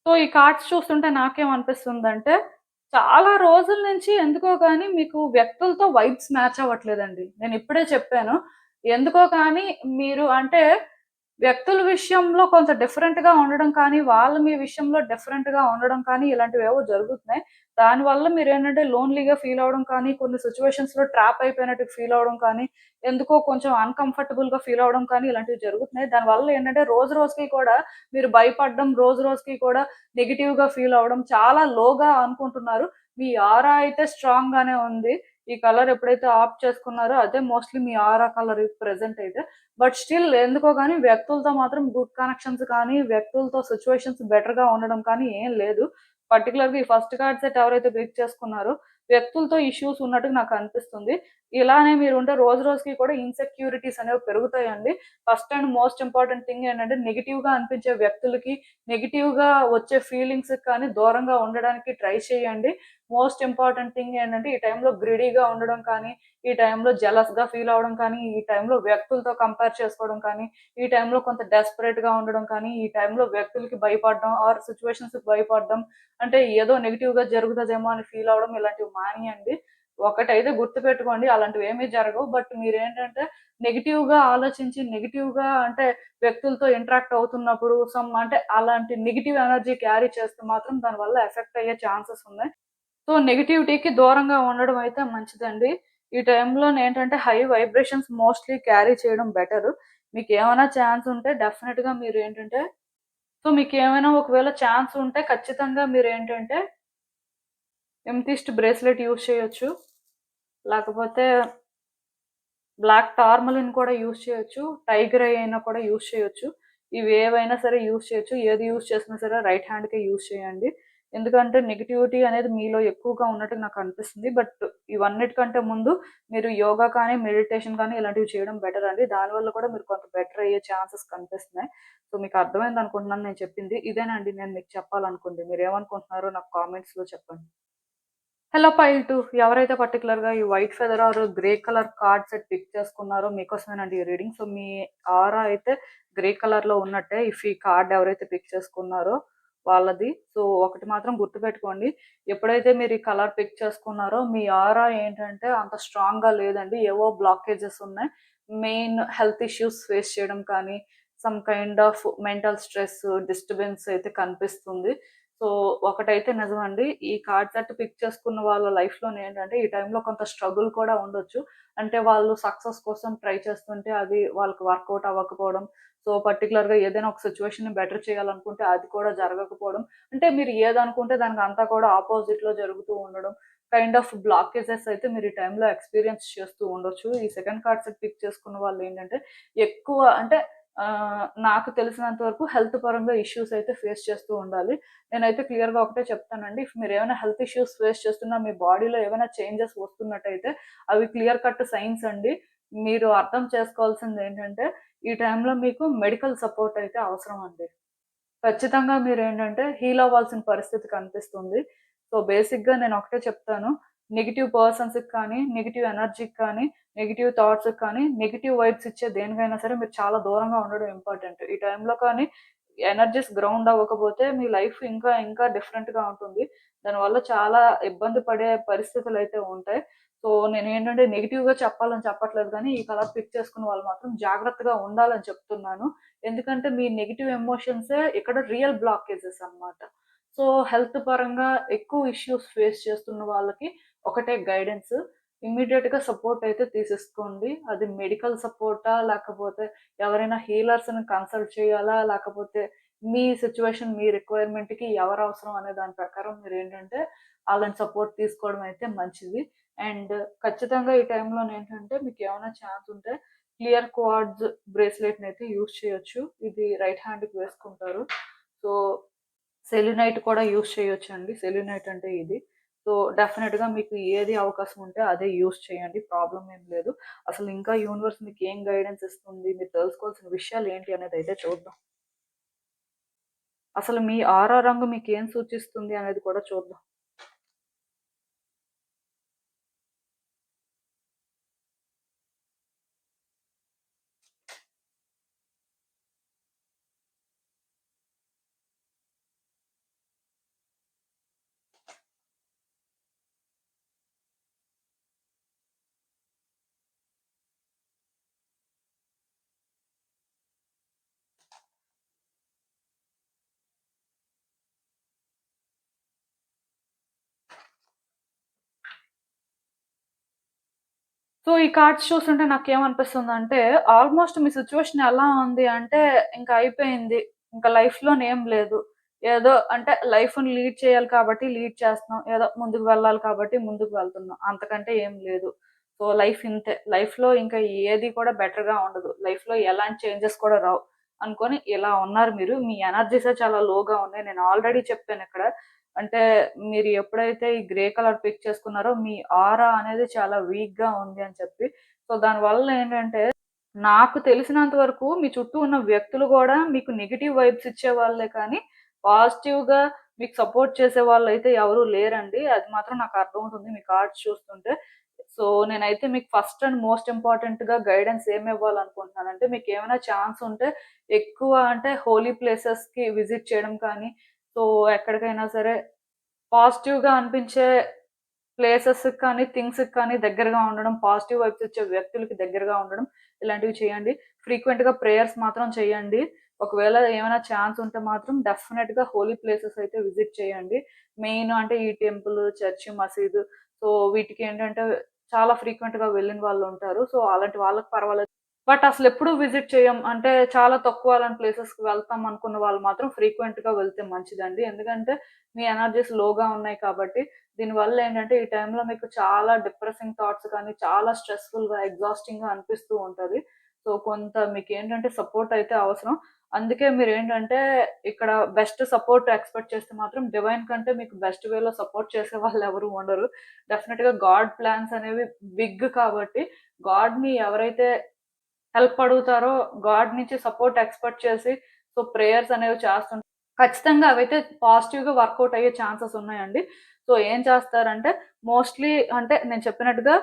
సో, ఈ కార్డ్స్ చూస్తుంటే నాకేమనిపిస్తుందంటే, చాలా రోజుల నుంచి ఎందుకో గాని మీకు వ్యక్తులతో వైబ్స్ మ్యాచ్ అవ్వట్లేదండి. నేనిప్పుడే చెప్పాను. ఎందుకో కానీ మీరు అంటే వ్యక్తుల విషయంలో కొంత డిఫరెంట్‌గా ఉండడం కానీ, వాళ్ళు మీ విషయంలో డిఫరెంట్‌గా ఉండడం కానీ, ఇలాంటివేవో జరుగుతున్నాయి. దానివల్ల మీరేంటంటే లోన్‌లీగా ఫీల్ అవ్వడం కానీ, కొన్ని సిట్యుయేషన్స్‌లో ట్రాప్ అయిపోయినట్టు ఫీల్ అవ్వడం కానీ, ఎందుకో కొంచెం అన్‌కంఫర్టబుల్‌గా ఫీల్ అవ్వడం కానీ, ఇలాంటివి జరుగుతున్నాయి. దానివల్ల ఏంటంటే రోజు రోజుకి కూడా మీరు భయపడడం, రోజు రోజుకి కూడా నెగెటివ్‌గా ఫీల్ అవ్వడం, చాలా లోగా అనుకుంటున్నారు. మీ ఆరా అయితే స్ట్రాంగ్‌గానే ఉంది. ఈ కలర్ ఎప్పుడైతే ఆఫ్ చేసుకున్నారో అదే మోస్ట్‌లీ మీ ఆరా కలర్ ప్రెజెంట్ అయితే. బట్ స్టిల్ ఎందుకో గాని వ్యక్తులతో మాత్రం గుడ్ కనెక్షన్స్ కానీ, వ్యక్తులతో సిట్యుయేషన్స్ బెటర్‌గా ఉండడం కానీ ఏం లేదు. పర్టిక్యులర్‌గా ఈ ఫస్ట్ కార్డ్ సెట్ ఎవరైతే పిక్ చేసుకున్నారో, వ్యక్తులతో ఇష్యూస్ ఉన్నట్టుగా నాకనిపిస్తుంది. ఇలానే మీరుంటే రోజు రోజుకి కూడా ఇన్‌సెక్యూరిటీస్ అనేవి పెరుగుతాయండి. First and most important thing ఏంటంటే నెగెటివ్‌గా అనిపించే వ్యక్తులకి, నెగెటివ్‌గా వచ్చే ఫీలింగ్స్‌కి కానీ దూరంగా ఉండడానికి ట్రై చేయండి. మోస్ట్ ఇంపార్టెంట్ థింగ్ ఏంటంటే ఈ టైంలో గ్రీడీగా ఉండడం కానీ, ఈ టైంలో జెలస్‌గా ఫీల్ అవ్వడం కానీ, ఈ టైంలో వ్యక్తులతో కంపేర్ చేసుకోవడం కానీ, ఈ టైంలో కొంత డెస్పరేట్‌గా ఉండడం కానీ, ఈ టైంలో వ్యక్తులకి భయపడడం ఆర్ సిట్యుయేషన్స్‌కి భయపడడం, అంటే ఏదో నెగెటివ్‌గా జరుగుతదేమో అని ఫీల్ అవ్వడం ఇలాంటివి మానేయండి. ఒకటైతే గుర్తుపెట్టుకోండి అలాంటివేమీ జరగవు. బట్ మీరేంటంటే నెగెటివ్‌గా ఆలోచించి, నెగెటివ్‌గా అంటే వ్యక్తులతో ఇంటరాక్ట్ అవుతున్నప్పుడు అంటే అలాంటి నెగెటివ్ ఎనర్జీ క్యారీ చేస్తే మాత్రం దానివల్ల ఎఫెక్ట్ అయ్యే ఛాన్సెస్ ఉన్నాయి. సో, నెగటివిటీకి దూరంగా ఉండడం అయితే మంచిదండి. ఈ టైంలోనేంటంటే హై వైబ్రేషన్స్ మోస్ట్‌లీ క్యారీ చేయడం బెటరు. మీకేమైనా ఛాన్స్ ఉంటే డెఫినెట్‌గా మీరేంటంటే మీకేమైనా ఒకవేళ ఛాన్స్ ఉంటే ఖచ్చితంగా మీరేంటంటే ఎమెథిస్ట్ బ్రేస్లెట్ యూజ్ చేయొచ్చు. లేకపోతే బ్లాక్ టార్మలిన్ కూడా యూజ్ చేయొచ్చు. టైగర్ ఐ అయినా కూడా యూజ్ చేయొచ్చు. ఇవేవైనా సరే యూజ్ చేయొచ్చు. ఏది యూజ్ చేసినా సరే రైట్ హ్యాండ్‌కే యూజ్ చేయండి. ఎందుకంటే నెగటివిటీ అనేది మీలో ఎక్కువగా ఉన్నట్టు నాకనిపిస్తుంది. బట్ ఇవన్నిటికంటే ముందు మీరు యోగా కానీ, మెడిటేషన్ కానీ ఇలాంటివి చేయడం బెటర్ అండి. దానివల్ల కూడా మీరు కొంత బెటర్ అయ్యే ఛాన్సెస్ కనిపిస్తున్నాయి. సో, మీకు అర్థమైందనుకుంటున్నాను నేను చెప్పింది. ఇదేనండి నేను మీకు చెప్పాలనుకుంది. మీరేమనుకుంటున్నారో నాకు కామెంట్స్‌లో చెప్పండి. హలో పైల్ 2 ఎవరైతే పర్టిక్యులర్‌గా ఈ white feather or grey colour card set pick చేసుకున్నారో మీకోసమేనండి ఈ రీడింగ్. సో, మీ ఆరా అయితే గ్రే కలర్‌లో ఉన్నట్టే. ఇఫ్ ఈ కార్డ్ ఎవరైతే పిక్ చేసుకున్నారో వాళ్ళది. సో, ఒకటి మాత్రం గుర్తుపెట్టుకోండి. ఎప్పుడైతే మీరు ఈ కలర్ పిక్ చేసుకున్నారో మీ ఆరా ఏంటంటే అంత స్ట్రాంగ్‌గా లేదండి. ఏవో బ్లాకేజెస్ ఉన్నాయి. మెయిన్ హెల్త్ ఇష్యూస్ ఫేస్ చేయడం కానీ, some kind of mental stress, disturbance అయితే కనిపిస్తుంది. సో, ఒకటైతే నిజమండి. ఈ కార్డ్ సెట్ పిక్ చేసుకున్న వాళ్ళ లైఫ్‌లోనేంటంటే, ఈ టైంలో కొంత స్ట్రగుల్ కూడా ఉండొచ్చు. అంటే వాళ్ళు సక్సెస్ కోసం ట్రై చేస్తుంటే అది వాళ్ళకి వర్కౌట్ అవ్వకపోవడం. సో పర్టికులర్గా ఏదైనా ఒక సిచ్యువేషన్ బెటర్ చేయాలనుకుంటే అది కూడా జరగకపోవడం, అంటే మీరు ఏదనుకుంటే దానికి అంతా కూడా ఆపోజిట్లో జరుగుతూ ఉండడం, కైండ్ ఆఫ్ బ్లాకేజెస్ అయితే మీరు ఈ టైంలో ఎక్స్పీరియన్స్ చేస్తూ ఉండొచ్చు. ఈ సెకండ్ కార్డ్ సెట్ పిక్ చేసుకున్న వాళ్ళు ఏంటంటే ఎక్కువ అంటే నాకు తెలిసినంత వరకు హెల్త్ పరంగా ఇష్యూస్ అయితే ఫేస్ చేస్తూ ఉండాలి. నేనైతే క్లియర్‌గా ఒకటే చెప్తానండి. ఇఫ్ మీరేమైనా హెల్త్ ఇష్యూస్ ఫేస్ చేస్తున్నా, మీ బాడీలో ఏమైనా చేంజెస్ వస్తున్నట్టయితే అవి క్లియర్ కట్ సైన్స్ అండి. మీరు అర్థం చేసుకోవాల్సిందేంటంటే, ఈ టైంలో మీకు మెడికల్ సపోర్ట్ అయితే అవసరం అండి. ఖచ్చితంగా మీరేంటంటే హీల్ అవ్వాల్సిన పరిస్థితి కనిపిస్తుంది. సో, బేసిక్‌గా నేనొకటే చెప్తాను. నెగెటివ్ పర్సన్స్‌కి కానీ, నెగెటివ్ ఎనర్జీకి కానీ, నెగెటివ్ థాట్స్‌కి కానీ, నెగెటివ్ వైబ్స్ ఇచ్చే దేనికైనా సరే మీరు చాలా దూరంగా ఉండడం ఇంపార్టెంట్. ఈ టైంలో కానీ ఎనర్జీస్ గ్రౌండ్ అవ్వకపోతే మీ లైఫ్ ఇంకా ఇంకా డిఫరెంట్‌గా ఉంటుంది. దానివల్ల చాలా ఇబ్బంది పడే పరిస్థితులైతే ఉంటాయి. సో, నేనేంటంటే నెగెటివ్‌గా చెప్పాలని చెప్పట్లేదు కానీ, ఈ కలర్ పిక్ చేసుకున్న వాళ్ళు మాత్రం జాగ్రత్తగా ఉండాలని చెప్తున్నాను. ఎందుకంటే మీ నెగెటివ్ ఎమోషన్సే ఇక్కడ రియల్ బ్లాకేజెస్ అన్నమాట. సో, హెల్త్ పరంగా ఎక్కువ ఇష్యూస్ ఫేస్ చేస్తున్న వాళ్ళకి ఒకటే గైడెన్స్. ఇమ్మీడియేట్‌గా సపోర్ట్ అయితే తీసేసుకోండి. అది మెడికల్ సపోర్టా? లేకపోతే ఎవరైనా హీలర్స్‌ని కన్సల్ట్ చేయాలా? లేకపోతే మీ సిట్యుయేషన్, మీ రిక్వైర్మెంట్‌కి ఎవరు అవసరం అనే దాని ప్రకారం మీరేంటంటే ఆళ్ళని సపోర్ట్ తీసుకోవడం అయితే మంచిది. అండ్ ఖచ్చితంగా ఈ టైంలోనేంటంటే మీకేమైనా ఛాన్స్ ఉంటే క్లియర్ క్వార్ట్జ్ బ్రేస్లెట్‌నయితే యూజ్ చేయొచ్చు. ఇది రైట్ హ్యాండ్‌కి వేసుకుంటారు. సో, సెలినైట్ కూడా యూజ్ చేయొచ్చండి. సెలినైట్ అంటే ఇది. సో, డెఫినిట్‌గా మీకు ఏది అవకాశం ఉంటే అదే యూజ్ చేయండి. ప్రాబ్లమ్ ఏం లేదు. అసలు ఇంకా యూనివర్స్ మీకేం గైడెన్స్ ఇస్తుంది? మీరు తెలుసుకోవాల్సిన విషయాలు ఏంటి అనేదైతే చూద్దాం. అసలు మీ ఆరా రంగు మీకేం సూచిస్తుంది అనేది కూడా చూద్దాం. సో, ఈ కార్డ్స్ చూస్తుంటే నాకేమనిపిస్తుందంటే, ఆల్‌మోస్ట్ మీ సిట్యుయేషన్ ఎలా ఉంది అంటే, ఇంక అయిపోయింది. ఇంక లైఫ్‌లోనేం లేదు. ఏదో అంటే లైఫ్‌ని లీడ్ చేయాలి కాబట్టి లీడ్ చేస్తున్నాం. ఏదో ముందుకు వెళ్ళాలి కాబట్టి ముందుకు వెళ్తున్నాం. అంతకంటే ఏం లేదు. సో, లైఫ్ ఇంతే. లైఫ్‌లో ఇంకా ఏది కూడా బెటర్‌గా ఉండదు. లైఫ్‌లో ఎలాంటి చేంజెస్ కూడా రావు. అనుకోని ఇలా ఉన్నారు మీరు. మీ ఎనర్జీసే చాలా లోగా ఉన్నాయి. నేను ఆల్రెడీ చెప్పానిక్కడ. అంటే మీరు ఎప్పుడైతే ఈ గ్రే కలర్ పిక్ చేసుకున్నారో మీ ఆరా అనేది చాలా వీక్‌గా ఉంది అని చెప్పి. సో, దానివల్ల ఏంటంటే నాకు తెలిసినంత వరకు మీ చుట్టూ ఉన్న వ్యక్తులు గూడా మీకు నెగెటివ్ వైబ్స్ ఇచ్చేవాళ్ళే కానీ, పాజిటివ్‌గా మీకు సపోర్ట్ చేసేవాళ్ళైతే ఎవరు లేరండి. అది మాత్రం నాకు అర్థమవుతుంది మీ కార్డ్స్ చూస్తుంటే. సో, నేనైతే మీకు ఫస్ట్ అండ్ మోస్ట్ ఇంపార్టెంట్‌గా గైడెన్స్ ఏమివ్వాలనుకుంటున్నానంటే, మీకేమైనా ఛాన్స్ ఉంటే ఎక్కువ అంటే హోలీ ప్లేసెస్‌కి విజిట్ చేయడం కానీ, సో, ఎక్కడికైనా సరే పాజిటివ్‌గా అనిపించే ప్లేసెస్‌కి కానీ, థింగ్స్‌కి కానీ దగ్గరగా ఉండడం, పాజిటివ్ వైబ్స్ ఇచ్చే వ్యక్తులకి దగ్గరగా ఉండడం, ఇలాంటివి చేయండి. ఫ్రీక్వెంట్‌గా ప్రేయర్స్ మాత్రం చేయండి. ఒకవేళ ఏమైనా ఛాన్స్ ఉంటే మాత్రం డెఫినెట్‌గా హోలీ ప్లేసెస్ అయితే విజిట్ చేయండి. మెయిన్ అంటే ఈ టెంపుల్, చర్చి, మసీదు, సో, వీటికేంటంటే చాలా ఫ్రీక్వెంట్‌గా వెళ్ళిన వాళ్ళుంటారు. సో, అలాంటి వాళ్ళకి పర్వాలేదు. బట్ అసలెప్పుడు విజిట్ చేయం. అంటే చాలా తక్కువ అలాంటి ప్లేసెస్‌కి వెళ్తాం అనుకున్న వాళ్ళు మాత్రం ఫ్రీక్వెంట్‌గా వెళ్తే మంచిదండి. ఎందుకంటే మీ ఎనర్జీస్ లోగా ఉన్నాయి కాబట్టి, దీనివల్ల ఏంటంటే ఈ టైంలో మీకు చాలా డిప్రెసింగ్ థాట్స్ కానీ, చాలా స్ట్రెస్‌ఫుల్‌గా, ఎగ్జాస్టింగ్‌గా అనిపిస్తూ ఉంటది. సో, కొంత మీకేంటంటే సపోర్ట్ అయితే అవసరం. అందుకే మీరేంటంటే ఇక్కడ బెస్ట్ సపోర్ట్ ఎక్స్‌పెక్ట్ చేస్తే మాత్రం డివైన్ కంటే మీకు బెస్ట్ వేలో సపోర్ట్ చేసే వాళ్ళెవరు ఉండరు. డెఫినిట్‌గా గాడ్ ప్లాన్స్ అనేవి బిగ్ కాబట్టి, గాడ్‌ని ఎవరైతే హెల్ప్ అడుగుతారో, గాడ్ నుంచి సపోర్ట్ ఎక్స్‌పెక్ట్ చేసి, సో, ప్రేయర్స్ అనేవి చేస్తుంటే ఖచ్చితంగా అవైతే పాజిటివ్‌గా వర్కౌట్ అయ్యే ఛాన్సెస్ ఉన్నాయండి. సో, ఏం చేస్తారంటే మోస్ట్‌లీ అంటే నేను చెప్పినట్టుగా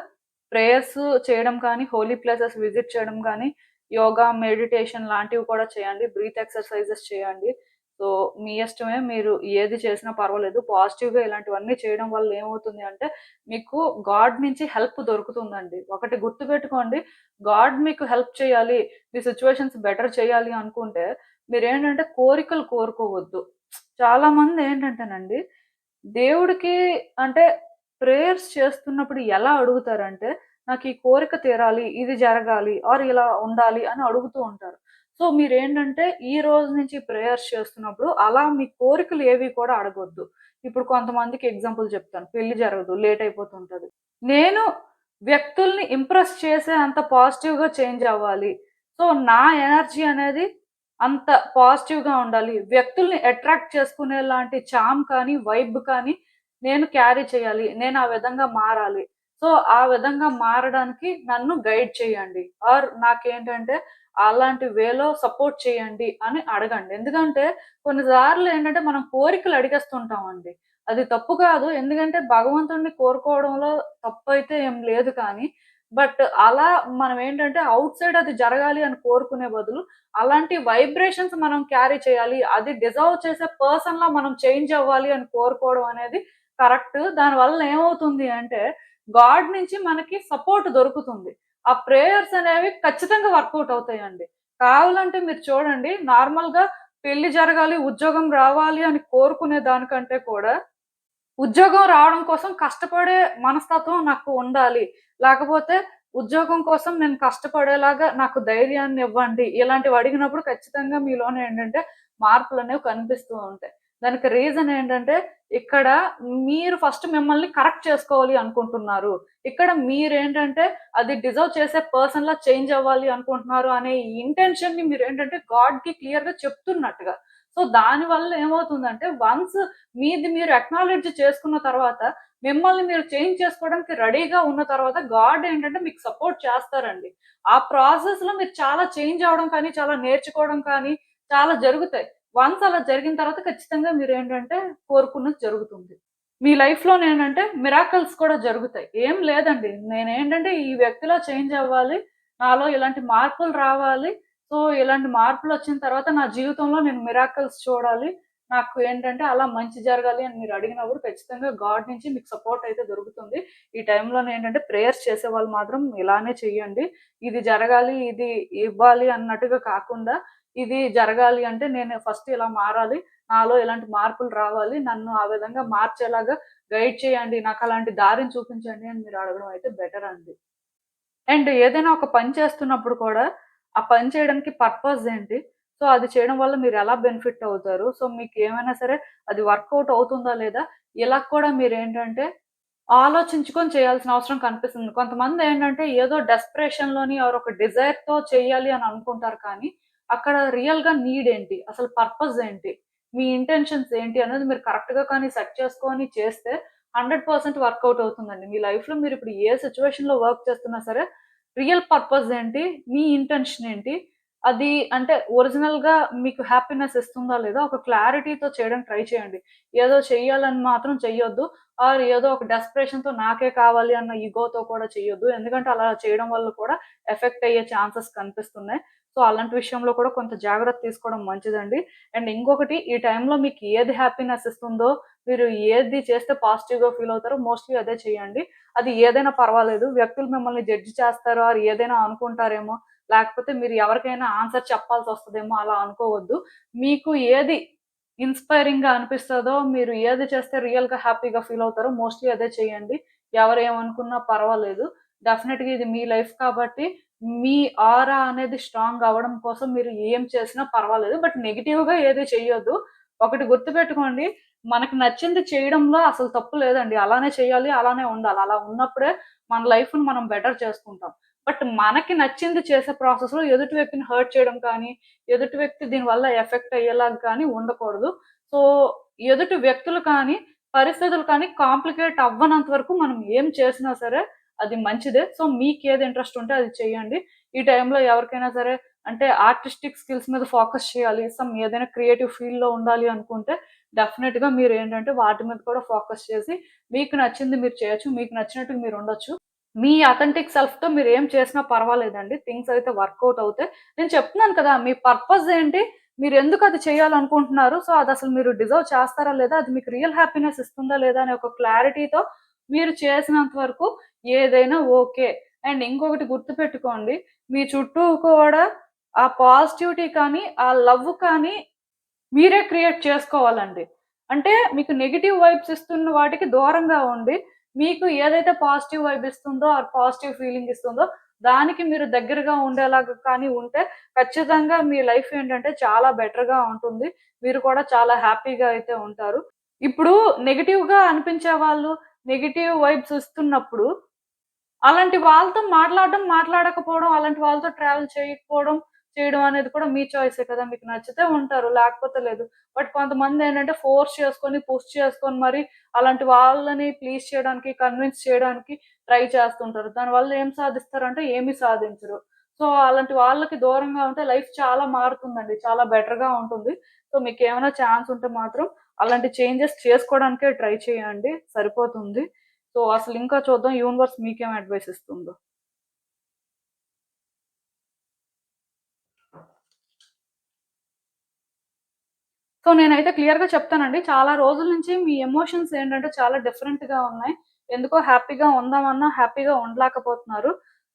ప్రేయర్స్ చేయడం కానీ, హోలీ ప్లేసెస్ విజిట్ చేయడం కానీ, యోగా, మెడిటేషన్ లాంటివి కూడా చేయండి. బ్రీత్ ఎక్సర్‌సైజెస్ చేయండి. సో, మీ ఇష్టమే. మీరు ఏది చేసినా పర్వాలేదు. పాజిటివ్‌గా ఇలాంటివన్నీ చేయడం వల్ల ఏమవుతుంది అంటే, మీకు గాడ్ నుంచి హెల్ప్ దొరుకుతుందండి. ఒకటి గుర్తుపెట్టుకోండి, గాడ్ మీకు హెల్ప్ చేయాలి, మీ సిట్యుయేషన్స్ బెటర్ చేయాలి అనుకుంటే, మీరేంటంటే కోరికలు కోరుకోవద్దు. చాలామంది ఏంటంటేనండి, దేవుడికి అంటే ప్రేయర్స్ చేస్తున్నప్పుడు ఎలా అడుగుతారంటే, నాకు ఈ కోరిక తీరాలి, ఇది జరగాలి ఆర్ ఇలా ఉండాలి అని అడుగుతూ ఉంటారు. సో మీరేంటంటే ఈ రోజు నుంచి ప్రేయర్స్ చేస్తున్నప్పుడు అలా మీ కోరికలు ఏవి కూడా అడగొద్దు. ఇప్పుడు కొంతమందికి ఎగ్జాంపుల్ చెప్తాను. పెళ్లి జరగదు. లేట్ అయిపోతుంటది. నేను వ్యక్తుల్ని ఇంప్రెస్ చేసే అంత పాజిటివ్‌గా చేంజ్ అవ్వాలి. సో నా ఎనర్జీ అనేది అంత పాజిటివ్‌గా ఉండాలి. వ్యక్తుల్ని అట్రాక్ట్ చేసుకునేలాంటి చార్మ్ కానీ, వైబ్ కానీ నేను క్యారీ చేయాలి. నేను ఆ విధంగా మారాలి. సో ఆ విధంగా మారడానికి నన్ను గైడ్ చేయండి. ఆర్ నాకేంటంటే అలాంటి వేలో సపోర్ట్ చేయండి అని అడగండి. ఎందుకంటే కొన్ని సార్లు ఏంటంటే మనం కోరికలు అడిగేస్తుంటామండి. అది తప్పు కాదు. ఎందుకంటే భగవంతుడిని కోరుకోవడంలో తప్పైతే ఏం లేదు కానీ, బట్ అలా మనం ఏంటంటే ఔట్ సైడ్ అది జరగాలి అని కోరుకునే బదులు, అలాంటి వైబ్రేషన్స్ మనం క్యారీ చేయాలి. అది డిజర్వ్ చేసే పర్సన్‌లా మనం చేంజ్ అవ్వాలి అని కోరుకోవడం అనేది కరెక్ట్. దానివల్ల ఏమవుతుంది అంటే, గాడ్ నుంచి మనకి సపోర్ట్ దొరుకుతుంది. ఆ ప్రేయర్స్ అనేవి ఖచ్చితంగా వర్కౌట్ అవుతాయండి. కావాలంటే మీరు చూడండి, నార్మల్‌గా పెళ్లి జరగాలి, ఉద్యోగం రావాలి అని కోరుకునే దానికంటే కూడా ఉద్యోగం రావడం కోసం కష్టపడే మనస్తత్వం నాకు ఉండాలి. లేకపోతే ఉద్యోగం కోసం నేను కష్టపడేలాగా నాకు ధైర్యాన్నివ్వండి. ఇలాంటివి అడిగినప్పుడు ఖచ్చితంగా మీలోనే ఏంటంటే మార్పులనేవి కనిపిస్తూ ఉంటాయి. దానికి రీజన్ ఏంటంటే ఇక్కడ మీరు ఫస్ట్ మిమ్మల్ని కరెక్ట్ చేసుకోవాలి అనుకుంటున్నారు. ఇక్కడ మీరేంటంటే అది డిజర్వ్ చేసే పర్సన్‌లా చేంజ్ అవ్వాలి అనుకుంటున్నారు అనే ఇంటెన్షన్‌ని మీరేంటంటే గాడ్‌కి క్లియర్‌గా చెప్తున్నట్టుగా. సో దానివల్ల ఏమవుతుందంటే వన్స్ మీది మీరు అక్నాలెడ్జ్ చేసుకున్న తర్వాత, మిమ్మల్ని మీరు చేంజ్ చేసుకోవడానికి రెడీగా ఉన్న తర్వాత గాడ్ ఏంటంటే మీకు సపోర్ట్ చేస్తారండి. ఆ ప్రాసెస్‌లో మీరు చాలా చేంజ్ అవ్వడం కానీ, చాలా నేర్చుకోవడం కానీ చాలా జరుగుతాయి. వన్స్ అలా జరిగిన తర్వాత ఖచ్చితంగా మీరేంటంటే కోరుకున్నది జరుగుతుంది. మీ లైఫ్‌లోనేంటంటే మిరాకిల్స్ కూడా జరుగుతాయి. ఏం లేదండి. నేనేంటంటే ఈ వ్యక్తిలా చేంజ్ అవ్వాలి. నాలో ఇలాంటి మార్పులు రావాలి. సో, ఇలాంటి మార్పులొచ్చిన తర్వాత నా జీవితంలో నేను మిరాకిల్స్ చూడాలి. నాకు ఏంటంటే అలా మంచి జరగాలి అని మీరు అడిగినప్పుడు ఖచ్చితంగా గాడ్ నుంచి మీకు సపోర్ట్ అయితే దొరుకుతుంది. ఈ టైంలోనేంటంటే ప్రేయర్స్ చేసేవాళ్ళు మాత్రం ఇలానే చెయ్యండి. ఇది జరగాలి, ఇది ఇవ్వాలి అన్నట్టుగా కాకుండా, ఇది జరగాలి అంటే నేను ఫస్ట్ ఇలా మారాలి. నాలో ఇలాంటి మార్పులు రావాలి. నన్ను ఆ విధంగా మార్చేలాగా గైడ్ చేయండి. నాకలాంటి దారిని చూపించండి అని మీరు అడగడం అయితే బెటర్ అండి. అండ్ ఏదైనా ఒక పని చేస్తున్నప్పుడు కూడా, ఆ పని చేయడానికి పర్పస్ ఏంటి? సో, అది చేయడం వల్ల మీరెలా బెనిఫిట్ అవుతారు? సో, మీకేమైనా సరే అది వర్కౌట్ అవుతుందా లేదా? ఇలా కూడా మీరేంటంటే ఆలోచించుకొని చేయాల్సిన అవసరం కనిపిస్తుంది. కొంతమందేంటంటే ఏదో డెస్పరేషన్‌లోని ఆర్ ఒక డిజైర్‌తో చేయాలి అని అనుకుంటారు కానీ, అక్కడ రియల్‌గా నీడ్ ఏంటి? అసలు పర్పస్ ఏంటి? మీ ఇంటెన్షన్స్ ఏంటి? అనేది మీరు కరెక్ట్‌గా కానీ సెట్ చేసుకొని చేస్తే 100% వర్కౌట్ అవుతుందండి. మీ లైఫ్‌లో మీరిప్పుడు ఏ సిట్యుయేషన్‌లో వర్క్ చేస్తున్నా సరే, రియల్ పర్పస్ ఏంటి? మీ ఇంటెన్షన్ ఏంటి? అది అంటే ఒరిజినల్‌గా మీకు హ్యాపీనెస్ ఇస్తుందా లేదా? ఒక క్లారిటీతో చేయడానికి ట్రై చేయండి. ఏదో చెయ్యాలని మాత్రం చెయ్యొద్దు. ఆర్ ఏదో ఒక డెస్పరేషన్‌తో నాకే కావాలి అన్న ఇగోతో కూడా చెయ్యొద్దు. ఎందుకంటే అలా చేయడం వల్ల కూడా ఎఫెక్ట్ అయ్యే ఛాన్సెస్ కనిపిస్తున్నాయి. సో, అలాంటి విషయంలో కూడా కొంత జాగ్రత్త తీసుకోవడం మంచిదండి. అండ్ ఇంకొకటి ఈ టైంలో మీకు ఏది హ్యాపీనెస్ ఇస్తుందో, మీరు ఏది చేస్తే పాజిటివ్‌గా ఫీల్ అవుతారో మోస్ట్‌లీ అదే చేయండి. అది ఏదైనా పర్వాలేదు. వ్యక్తులు మిమ్మల్ని జడ్జ్ చేస్తారో ఆర్ ఏదైనా అనుకుంటారేమో, లేకపోతే మీరు ఎవరికైనా ఆన్సర్ చెప్పాల్సొస్తదేమో అలా అనుకోవద్దు. మీకు ఏది ఇన్‌స్పైరింగ్‌గా అనిపిస్తదో, మీరు ఏది చేస్తే రియల్‌గా హ్యాపీగా ఫీల్ అవుతారో మోస్ట్‌లీ అదే చేయండి. ఎవరేమనుకున్నా పర్వాలేదు. డెఫినెట్‌గా ఇది మీ లైఫ్ కాబట్టి, మీ ఆరా అనేది స్ట్రాంగ్ అవ్వడం కోసం మీరు ఏం చేసినా పర్వాలేదు. బట్ నెగెటివ్‌గా ఏది చెయ్యొద్దు. ఒకటి గుర్తుపెట్టుకోండి, మనకు నచ్చింది చేయడంలో అసలు తప్పు లేదండి. అలానే చేయాలి, అలానే ఉండాలి. అలా ఉన్నప్పుడే మన లైఫ్‌ని మనం బెటర్ చేసుకుంటాం. బట్ మనకి నచ్చింది చేసే ప్రాసెస్‌లో ఎదుటి వ్యక్తిని హర్ట్ చేయడం కానీ, ఎదుటి వ్యక్తి దీనివల్ల ఎఫెక్ట్ అయ్యేలాగా కానీ ఉండకూడదు. సో, ఎదుటి వ్యక్తులు కానీ, పరిస్థితులు కానీ కాంప్లికేట్ అవ్వనంత వరకు మనం ఏం చేసినా సరే అది మంచిదే. సో, మీకేది ఇంట్రెస్ట్ ఉంటే అది చేయండి. ఈ టైంలో ఎవరికైనా సరే అంటే ఆర్టిస్టిక్ స్కిల్స్ మీద ఫోకస్ చేయాలి. ఏదైనా క్రియేటివ్ ఫీల్డ్‌లో ఉండాలి అనుకుంటే డెఫినిట్‌గా మీరేంటంటే వాటి మీద కూడా ఫోకస్ చేసి మీకు నచ్చింది మీరు చేయొచ్చు. మీకు నచ్చినట్టుగా మీరుండొచ్చు. మీ అథెంటిక్ సెల్ఫ్‌తో మీరేం చేసినా పర్వాలేదండి. థింగ్స్ అయితే వర్కౌట్ అవుతాయి. నేను చెప్తున్నాను కదా! మీ పర్పస్ ఏంటి? మీరెందుకు అది చేయాలనుకుంటున్నారు? సో, అదసలు మీరు డిజర్వ్ చేస్తారా లేదా? అది మీకు రియల్ హ్యాపీనెస్ ఇస్తుందా లేదా? అనే ఒక క్లారిటీతో మీరు చేసినంత వరకు ఏదైనా ఓకే. అండ్ ఇంకొకటి గుర్తుపెట్టుకోండి. మీ చుట్టూ కూడా ఆ పాజిటివిటీ కానీ, ఆ లవ్ కానీ మీరే క్రియేట్ చేసుకోవాలండి. అంటే మీకు నెగెటివ్ వైబ్స్ ఇస్తున్న వాటికి దూరంగా ఉండి, మీకు ఏదైతే పాజిటివ్ వైబ్ ఇస్తుందో, ఆ పాజిటివ్ ఫీలింగ్ ఇస్తుందో, దానికి మీరు దగ్గరగా ఉండేలాగా కానీ ఉంటే ఖచ్చితంగా మీ లైఫ్ ఏంటంటే చాలా బెటర్‌గా ఉంటుంది. మీరు కూడా చాలా హ్యాపీగా అయితే ఉంటారు. ఇప్పుడు నెగెటివ్‌గా అనిపించే వాళ్ళు, నెగెటివ్ వైబ్స్ ఇస్తున్నప్పుడు అలాంటి వాళ్ళతో మాట్లాడడం, మాట్లాడకపోవడం, అలాంటి వాళ్ళతో ట్రావెల్ చేయకపోవడం, చేయడం అనేది కూడా మీ చాయిసే కదా! మీకు నచ్చితే ఉంటారు, లేకపోతే లేదు. బట్ కొంతమందేంటంటే ఫోర్స్ చేసుకొని, పుష్ చేసుకొని మరి అలాంటి వాళ్ళని ప్లీజ్ చేయడానికి, కన్విన్స్ చేయడానికి ట్రై చేస్తుంటారు. దానివల్ల ఏం సాధిస్తారంటే ఏమి సాధించరు. సో, అలాంటి వాళ్ళకి దూరంగా ఉంటే లైఫ్ చాలా మారుతుందండి. చాలా బెటర్‌గా ఉంటుంది. సో, మీకేమైనా ఛాన్స్ ఉంటే మాత్రం అలాంటి చేంజెస్ చేసుకోవడానికే ట్రై చేయండి. సరిపోతుంది. సో, అసలింకా చూద్దాం యూనివర్స్ మీకేం అడ్వైస్ ఇస్తుందో. సో, నేనైతే క్లియర్‌గా చెప్తానండి. చాలా రోజుల నుంచి మీ ఎమోషన్స్ ఏంటంటే చాలా డిఫరెంట్‌గా ఉన్నాయి. ఎందుకో హ్యాపీగా ఉందామన్నా హ్యాపీగా ఉండలేకపోతున్నారు.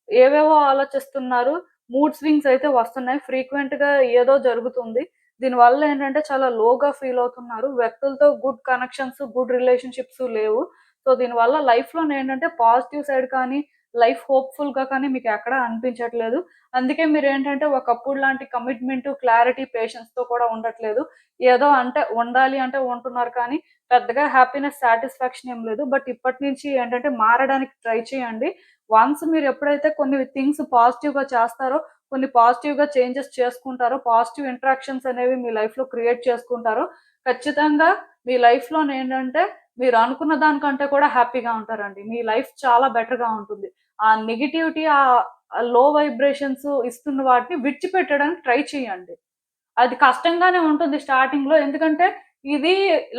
ఏవేవో ఆలోచిస్తున్నారు. మూడ్ స్వింగ్స్ అయితే వస్తున్నాయి. ఫ్రీక్వెంట్‌గా ఏదో జరుగుతుంది. దీనివల్ల ఏంటంటే చాలా లోగా ఫీల్ అవుతున్నారు. వ్యక్తులతో గుడ్ కనెక్షన్స్, గుడ్ రిలేషన్‌షిప్స్ లేవు. సో, దీనివల్ల లైఫ్‌లోనేంటంటే పాజిటివ్ సైడ్ కానీ, లైఫ్ హోప్‌ఫుల్‌గా కానీ మీకెక్కడా అనిపించట్లేదు. అందుకే మీరేంటంటే ఒకప్పుడు లాంటి కమిట్మెంట్, క్లారిటీ, పేషెన్స్‌తో కూడా ఉండట్లేదు. ఏదో అంటే ఉండాలి అంటే ఉంటున్నారు కానీ, పెద్దగా హ్యాపీనెస్, సాటిస్ఫాక్షన్ ఏం లేదు. బట్ ఇప్పటి నుంచి ఏంటంటే మారడానికి ట్రై చేయండి. వన్స్ మీరెప్పుడైతే కొన్ని థింగ్స్ పాజిటివ్‌గా చేస్తారో, కొన్ని పాజిటివ్‌గా చేంజెస్ చేసుకుంటారో, పాజిటివ్ ఇంటరాక్షన్స్ అనేవి మీ లైఫ్‌లో క్రియేట్ చేసుకుంటారో, ఖచ్చితంగా మీ లైఫ్‌లోనేంటంటే మీరు అనుకున్న దానికంటే కూడా హ్యాపీగా ఉంటారండి. మీ లైఫ్ చాలా బెటర్‌గా ఉంటుంది. ఆ నెగటివిటీ, లో వైబ్రేషన్స్ ఇస్తున్న వాటిని విడిచిపెట్టడానికి ట్రై చేయండి. అది కష్టంగానే ఉంటుంది స్టార్టింగ్‌లో. ఎందుకంటే ఇది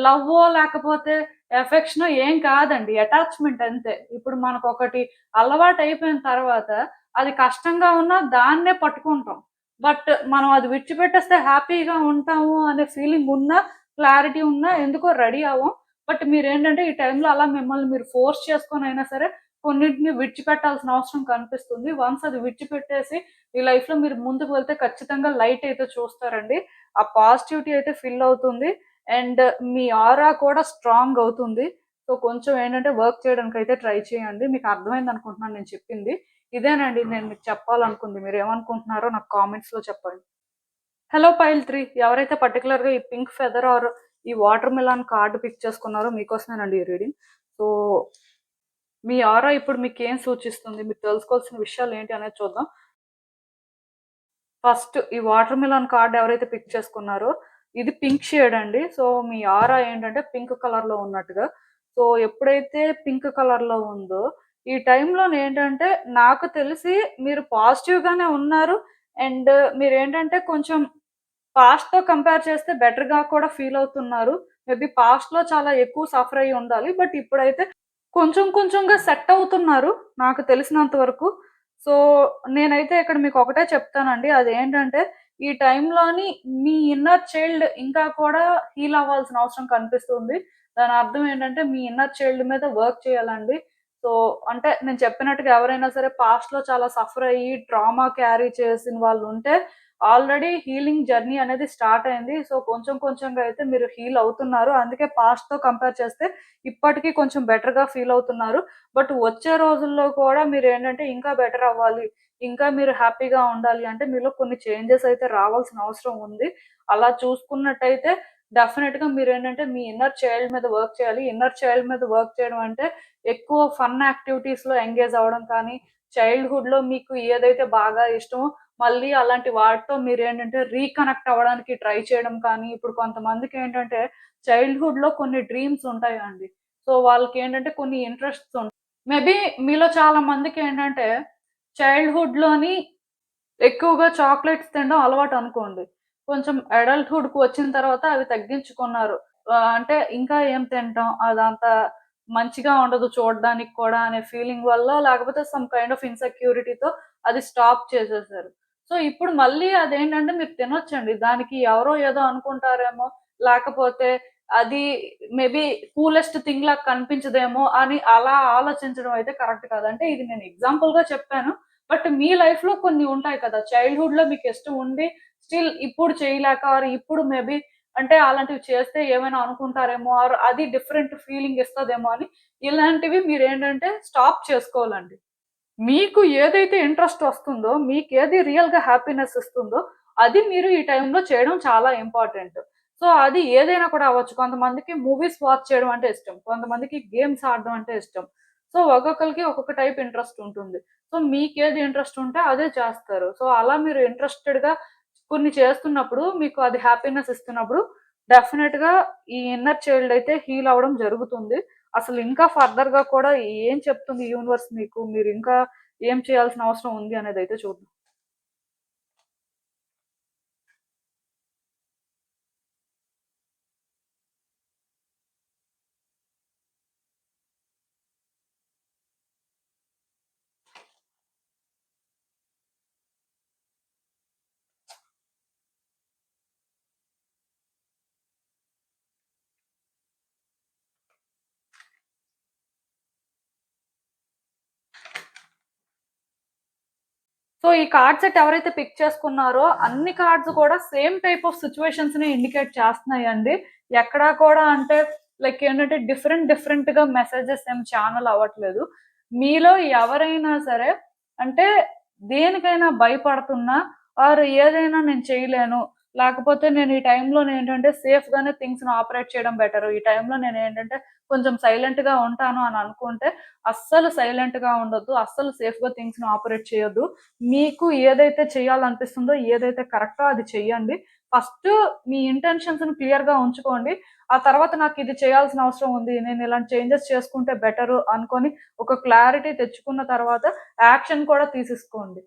లవ్వో లేకపోతే ఎఫెక్షనో ఏం కాదండి. అటాచ్‌మెంట్ అంతే. ఇప్పుడు మనకొకటి అలవాటయిపోయిన తర్వాత అది కష్టంగా ఉన్నా దాన్నే పట్టుకుంటాం. బట్ మనం అది విడిచిపెట్టేస్తే హ్యాపీగా ఉంటాము అనే ఫీలింగ్ ఉన్నా, క్లారిటీ ఉన్నా ఎందుకో రెడీ అవ్వం. బట్ మీరేంటంటే ఈ టైంలో అలా మిమ్మల్ని మీరు ఫోర్స్ చేసుకొనైనా సరే కొన్నిటిని విడిచిపెట్టాల్సిన అవసరం కనిపిస్తుంది. వన్స్ అది విడిచిపెట్టేసి మీ లైఫ్‌లో మీరు ముందుకు వెళ్తే ఖచ్చితంగా లైట్ అయితే చూస్తారండి. ఆ పాజిటివిటీ అయితే ఫిల్ అవుతుంది. అండ్ మీ ఆరా కూడా స్ట్రాంగ్ అవుతుంది. సో, కొంచెం ఏంటంటే వర్క్ చేయడానికైతే ట్రై చేయండి. మీకు అర్థమైందనుకుంటున్నాను నేను చెప్పింది. ఇదేనండి నేను మీకు చెప్పాలనుకుంది. మీరేమనుకుంటున్నారో నాకు కామెంట్స్‌లో చెప్పండి. హలో పైల్ 3 ఎవరైతే పర్టిక్యులర్‌గా ఈ పింక్ ఫెదర్ ఆర్ ఈ వాటర్ మిలన్ కార్డ్ పిక్ చేసుకున్నారో మీకోసమేనండి ఈ రీడింగ్. సో, మీ ఆరా ఇప్పుడు మీకేం సూచిస్తుంది? మీరు తెలుసుకోవాల్సిన విషయాలేంటి అనేది చూద్దాం. ఫస్ట్ ఈ వాటర్ మిలన్ కార్డ్ ఎవరైతే పిక్ చేసుకున్నారో, ఇది పింక్ షేడ్ అండి. సో, మీ ఆరా ఏంటంటే పింక్ కలర్‌లో ఉన్నట్టుగా. సో, ఎప్పుడైతే పింక్ కలర్‌లో ఉందో, ఈ టైంలోనేంటంటే నాకు తెలిసి మీరు పాజిటివ్‌గానే ఉన్నారు. అండ్ మీరేంటంటే కొంచెం పాస్ట్‌తో కంపేర్ చేస్తే బెటర్‌గా కూడా ఫీల్ అవుతున్నారు. మేబీ పాస్ట్‌లో చాలా ఎక్కువ సఫర్ అయ్యి ఉండాలి. బట్ ఇప్పుడైతే కొంచెం కొంచెంగా సెట్ అవుతున్నారు నాకు తెలిసినంత వరకు. సో, నేనైతే ఇక్కడ మీకొకటే చెప్తానండి. అదేంటంటే, ఈ టైంలోని మీ ఇన్నర్ చైల్డ్ ఇంకా కూడా హీల్ అవ్వాల్సిన అవసరం కనిపిస్తుంది. దాని అర్థం ఏంటంటే, మీ ఇన్నర్ చైల్డ్ మీద వర్క్ చేయాలండి. సో, అంటే నేను చెప్పినట్టుగా ఎవరైనా సరే పాస్ట్‌లో చాలా సఫర్ అయ్యి, ట్రామా క్యారీ చేసిన వాళ్ళుంటే, ఆల్రెడీ హీలింగ్ జర్నీ అనేది స్టార్ట్ అయింది. సో, కొంచెం కొంచెంగా అయితే మీరు హీల్ అవుతున్నారు. అందుకే పాస్ట్‌తో కంపేర్ చేస్తే ఇప్పటికి కొంచెం బెటర్‌గా ఫీల్ అవుతున్నారు. బట్ వచ్చే రోజుల్లో కూడా మీరేంటంటే ఇంకా బెటర్ అవ్వాలి. ఇంకా మీరు హ్యాపీగా ఉండాలి అంటే మీలో కొన్ని చేంజెస్ అయితే రావాల్సిన అవసరం ఉంది. అలా చూసుకున్నట్టయితే డెఫినిట్‌గా మీరేంటంటే మీ ఇన్నర్ చైల్డ్ మీద వర్క్ చేయాలి. ఇన్నర్ చైల్డ్ మీద వర్క్ చేయడం అంటే ఎక్కువ ఫన్ యాక్టివిటీస్‌లో ఎంగేజ్ అవ్వడం కానీ, చైల్డ్‌హుడ్‌లో మీకు ఏదైతే బాగా ఇష్టమో మళ్ళీ అలాంటి వాటితో మీరేంటంటే రీకనెక్ట్ అవ్వడానికి ట్రై చేయడం కానీ, ఇప్పుడు కొంతమందికేంటంటే చైల్డ్‌హుడ్‌లో కొన్ని డ్రీమ్స్ ఉంటాయండి. సో, వాళ్ళకేంటంటే కొన్ని ఇంట్రెస్ట్స్ ఉంటాయి. మేబీ మీలో చాలా మందికేంటంటే చైల్డ్‌హుడ్‌లోని ఎక్కువగా చాక్లెట్స్ తినడం అలవాటనుకోండి. కొంచెం అడల్ట్‌హుడ్‌కి వచ్చిన తర్వాత అవి తగ్గించుకున్నారు. అంటే ఇంకా ఏం తింటాం అదంతా మంచిగా ఉండదు చూడడానికి కూడా అనే ఫీలింగ్ వల్లో, లేకపోతే సమ్ కైండ్ ఆఫ్ ఇన్‌సెక్యూరిటీతో అది స్టాప్ చేసేసారు. సో, ఇప్పుడు మళ్ళీ అదేంటంటే మీరు తినొచ్చండి. దానికి ఎవరో ఏదో అనుకుంటారేమో, లేకపోతే అది మేబీ కూలెస్ట్ థింగ్ లాగా కనిపించదేమో అని అలా ఆలోచించడం అయితే కరెక్ట్ కాదు. అంటే ఇది నేను ఎగ్జాంపుల్‌గా చెప్పాను. బట్ మీ లైఫ్‌లో కొన్ని ఉంటాయి కదా! చైల్డ్‌హుడ్‌లో మీకిష్టం ఉండి, స్టిల్ ఇప్పుడు చేయలేక ఆర్ ఇప్పుడు మేబీ అంటే అలాంటివి చేస్తే ఏమైనా అనుకుంటారేమో ఆర్ అది డిఫరెంట్ ఫీలింగ్ ఇస్తదేమో అని ఇలాంటివి మీరేంటంటే స్టాప్ చేసుకోవాలండి. మీకు ఏదైతే ఇంట్రెస్ట్ వస్తుందో, మీకేది రియల్‌గా హ్యాపీనెస్ ఇస్తుందో, అది మీరు ఈ టైంలో చేయడం చాలా ఇంపార్టెంట్. సో, అది ఏదైనా కూడా అవ్వచ్చు. కొంతమందికి మూవీస్ వాచ్ చేయడం అంటే ఇష్టం. కొంతమందికి గేమ్స్ ఆడడం అంటే ఇష్టం. సో, ఒక్కొక్కళ్ళకి ఒక్కొక్క టైప్ ఇంట్రెస్ట్ ఉంటుంది. సో, మీకేది ఇంట్రెస్ట్ ఉంటే అదే చేస్తారు. సో, అలా మీరు ఇంట్రెస్టెడ్‌గా కొన్ని చేస్తున్నప్పుడు, మీకు అది హ్యాపీనెస్ ఇస్తున్నప్పుడు, డెఫినెట్‌గా ఈ ఇన్నర్ చైల్డ్ అయితే హీల్ అవ్వడం జరుగుతుంది. అసలు ఇంకా ఫర్దర్‌గా కూడా ఏం చెప్తుంది యూనివర్స్ మీకు, మీరింకా ఏం చేయాల్సిన అవసరం ఉంది అనేదైతే చూద్దాం. సో, ఈ కార్డ్ సెట్ ఎవరైతే పిక్ చేసుకున్నారో, అన్ని కార్డ్స్ కూడా సేమ్ టైప్ ఆఫ్ సిట్యుయేషన్స్‌ని ఇండికేట్ చేస్తున్నాయండి. ఎక్కడా కూడా అంటే లైక్ ఏంటంటే డిఫరెంట్‌గా మెసేజెస్ ఏం ఛానెల్ అవ్వట్లేదు. మీలో ఎవరైనా సరే అంటే దేనికైనా భయపడుతున్నా ఆర్ ఏదైనా నేను చేయలేను. లేకపోతే నేను ఈ టైంలో నేంటంటే సేఫ్‌గానే థింగ్స్‌ని ఆపరేట్ చేయడం బెటరు. ఈ టైంలో నేనేంటంటే కొంచెం సైలెంట్‌గా ఉంటాను అని అనుకుంటే అస్సలు సైలెంట్‌గా ఉండొద్దు. అస్సలు సేఫ్‌గా థింగ్స్‌ని ఆపరేట్ చేయొద్దు. మీకు ఏదైతే చేయాలనిపిస్తుందో, ఏదైతే కరెక్టో అది చెయ్యండి. ఫస్టు మీ ఇంటెన్షన్స్‌ని క్లియర్‌గా ఉంచుకోండి. ఆ తర్వాత నాకిది చేయాల్సిన అవసరం ఉంది. నేను ఇలాంటి చేంజెస్ చేసుకుంటే బెటరు అనుకోని ఒక క్లారిటీ తెచ్చుకున్న తర్వాత యాక్షన్ కూడా తీసేసుకోండి.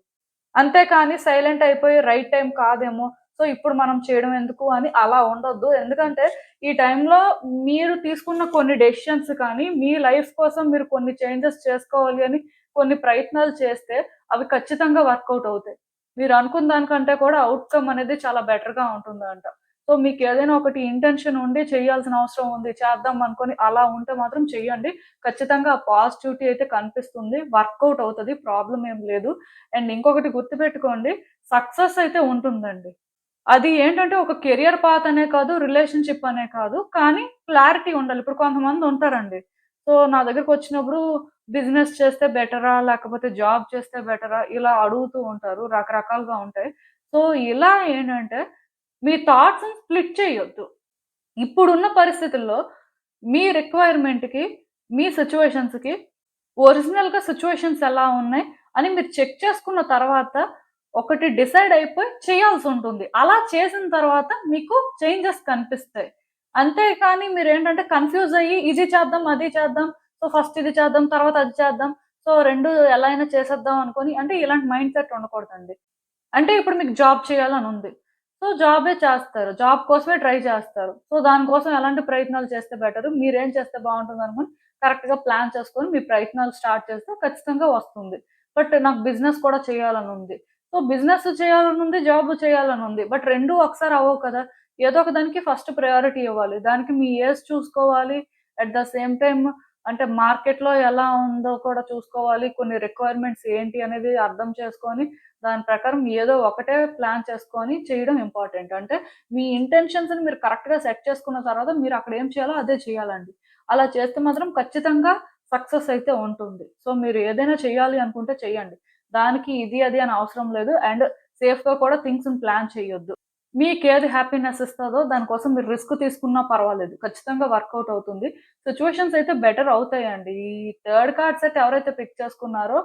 అంతేకాని సైలెంట్ అయిపోయి రైట్ టైమ్ కాదేమో, సో ఇప్పుడు మనం చేయడం ఎందుకు అని అలా ఉండొద్దు. ఎందుకంటే ఈ టైంలో మీరు తీసుకున్న కొన్ని డెసిషన్స్ కానీ, మీ లైఫ్ కోసం మీరు కొన్ని చేంజెస్ చేసుకోవాలి అని కొన్ని ప్రయత్నాలు చేస్తే అవి ఖచ్చితంగా వర్కౌట్ అవుతాయి. మీరు అనుకున్న దానికంటే కూడా ఔట్‌కమ్ అనేది చాలా బెటర్‌గా ఉంటుందంట. సో మీకేదైనా ఒకటి ఇంటెన్షన్ ఉండి చేయాల్సిన అవసరం ఉంది, చేద్దాం అనుకోని అలా ఉంటే మాత్రం చెయ్యండి. ఖచ్చితంగా ఆ పాజిటివిటీ అయితే కనిపిస్తుంది. వర్కౌట్ అవుతది. ప్రాబ్లమ్ ఏం లేదు. అండ్ ఇంకొకటి గుర్తుపెట్టుకోండి. సక్సెస్ అయితే ఉంటుందండి. అది ఏంటంటే ఒక కెరియర్ పాత్ అనే కాదు, రిలేషన్‌షిప్ అనే కాదు. కానీ క్లారిటీ ఉండాలి. ఇప్పుడు కొంతమందుంటారండి. సో, నా దగ్గరకొచ్చినప్పుడు బిజినెస్ చేస్తే బెటరా? లేకపోతే జాబ్ చేస్తే బెటరా? ఇలా అడుగుతూ ఉంటారు. రకరకాలుగా ఉంటాయి. సో, ఇలా ఏంటంటే మీ థాట్స్‌ని స్ప్లిట్ చేయొద్దు. ఇప్పుడున్న పరిస్థితుల్లో మీ రిక్వైర్‌మెంట్‌కి, మీ సిట్యుయేషన్స్‌కి ఒరిజినల్‌గా సిట్యుయేషన్స్ ఎలా ఉన్నాయి అని మీరు చెక్ చేసుకున్న తర్వాత ఒకటి డిసైడ్ అయిపోయి చేయాల్సుంటుంది. అలా చేసిన తర్వాత మీకు చేంజెస్ కనిపిస్తాయి. అంతేకాని మీరేంటంటే కన్‌ఫ్యూజ్ అయ్యి ఇది చేద్దాం, అది చేద్దాం. సో, ఫస్ట్ ఇది చేద్దాం, తర్వాత అది చేద్దాం. సో, 2 ఎలా అయినా చేసేద్దాం అనుకోని అంటే ఇలాంటి మైండ్ సెట్ ఉండకూడదండి. అంటే ఇప్పుడు మీకు జాబ్ చేయాలనుంది. సో, జాబే చేస్తారు. జాబ్ కోసమే ట్రై చేస్తారు. సో, దానికోసం ఎలాంటి ప్రయత్నాలు చేస్తే బెటరు? మీరేం చేస్తే బావుంటుందనుకుని కరెక్ట్‌గా ప్లాన్ చేసుకొని మీ ప్రయత్నాలు స్టార్ట్ చేస్తే ఖచ్చితంగా వస్తుంది. బట్ నాకు బిజినెస్ కూడా చేయాలనుంది. సో, బిజినెస్ చేయాలనుంది, జాబ్ చేయాలనుంది. బట్ 2 ఒకసారి అవ్వవు కదా! ఏదో ఒక దానికి ఫస్ట్ ప్రయారిటీ ఇవ్వాలి. దానికి మీ ఏజ్ చూసుకోవాలి. అట్ ద సేమ్ టైమ్ అంటే మార్కెట్‌లో ఎలా ఉందో కూడా చూసుకోవాలి. కొన్ని రిక్వైర్మెంట్స్ ఏంటి అనేది అర్థం చేసుకొని దాని ప్రకారం ఏదో ఒకటే ప్లాన్ చేసుకొని చేయడం ఇంపార్టెంట్. అంటే మీ ఇంటెన్షన్స్‌ని మీరు కరెక్ట్‌గా సెట్ చేసుకున్న తర్వాత మీరు అక్కడ ఏం చేయాలో అదే చేయాలండి. అలా చేస్తే మాత్రం ఖచ్చితంగా సక్సెస్ అయితే ఉంటుంది. సో, మీరు ఏదైనా చేయాలి అనుకుంటే చేయండి. దానికి ఇది, అది అని అవసరం లేదు. అండ్ సేఫ్‌గా కూడా థింగ్స్‌ని ప్లాన్ చేయొద్దు. మీకేది హ్యాపీనెస్ ఇస్తదో దాని కోసం మీరు రిస్క్ తీసుకున్నా పర్వాలేదు. ఖచ్చితంగా వర్కౌట్ అవుతుంది. సిట్యుయేషన్స్ అయితే బెటర్ అవుతాయండి. ఈ థర్డ్ కార్డ్ సెట్ ఎవరైతే పిక్ చేసుకున్నారో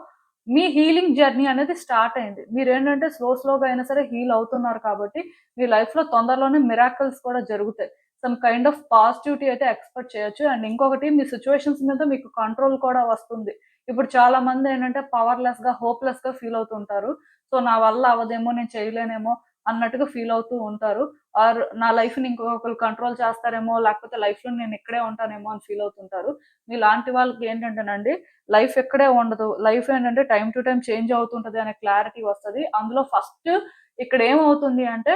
మీ హీలింగ్ జర్నీ అనేది స్టార్ట్ అయింది. మీరేంటంటే స్లోగా అయినా సరే హీల్ అవుతున్నారు కాబట్టి, మీ లైఫ్‌లో తొందరలోనే మిరాకిల్స్ కూడా జరుగుతాయి. సమ్ కైండ్ ఆఫ్ పాజిటివిటీ అయితే ఎక్స్‌పెక్ట్ చేయొచ్చు. అండ్ ఇంకొకటి మీ సిట్యుయేషన్స్ మీద మీకు కంట్రోల్ కూడా వస్తుంది. ఇప్పుడు చాలా మందేంటంటే పవర్‌లెస్‌గా, హోప్‌లెస్‌గా ఫీల్ అవుతుంటారు. సో, నా వల్ల అవ్వదేమో, నేను చేయలేనేమో అన్నట్టుగా ఫీల్ అవుతూ ఉంటారు. ఆర్ నా లైఫ్‌ని ఇంకొకళ్ళు కంట్రోల్ చేస్తారేమో, లేకపోతే లైఫ్‌లో నేను ఇక్కడే ఉంటానేమో అని ఫీల్ అవుతుంటారు. మీలాంటి వాళ్ళకి ఏంటంటేనండి లైఫ్ ఇక్కడే ఉండదు. లైఫ్ ఏంటంటే టైమ్ టు టైమ్ చేంజ్ అవుతుంటది అనే క్లారిటీ వస్తది. అందులో ఫస్ట్ ఇక్కడ ఏమవుతుంది అంటే,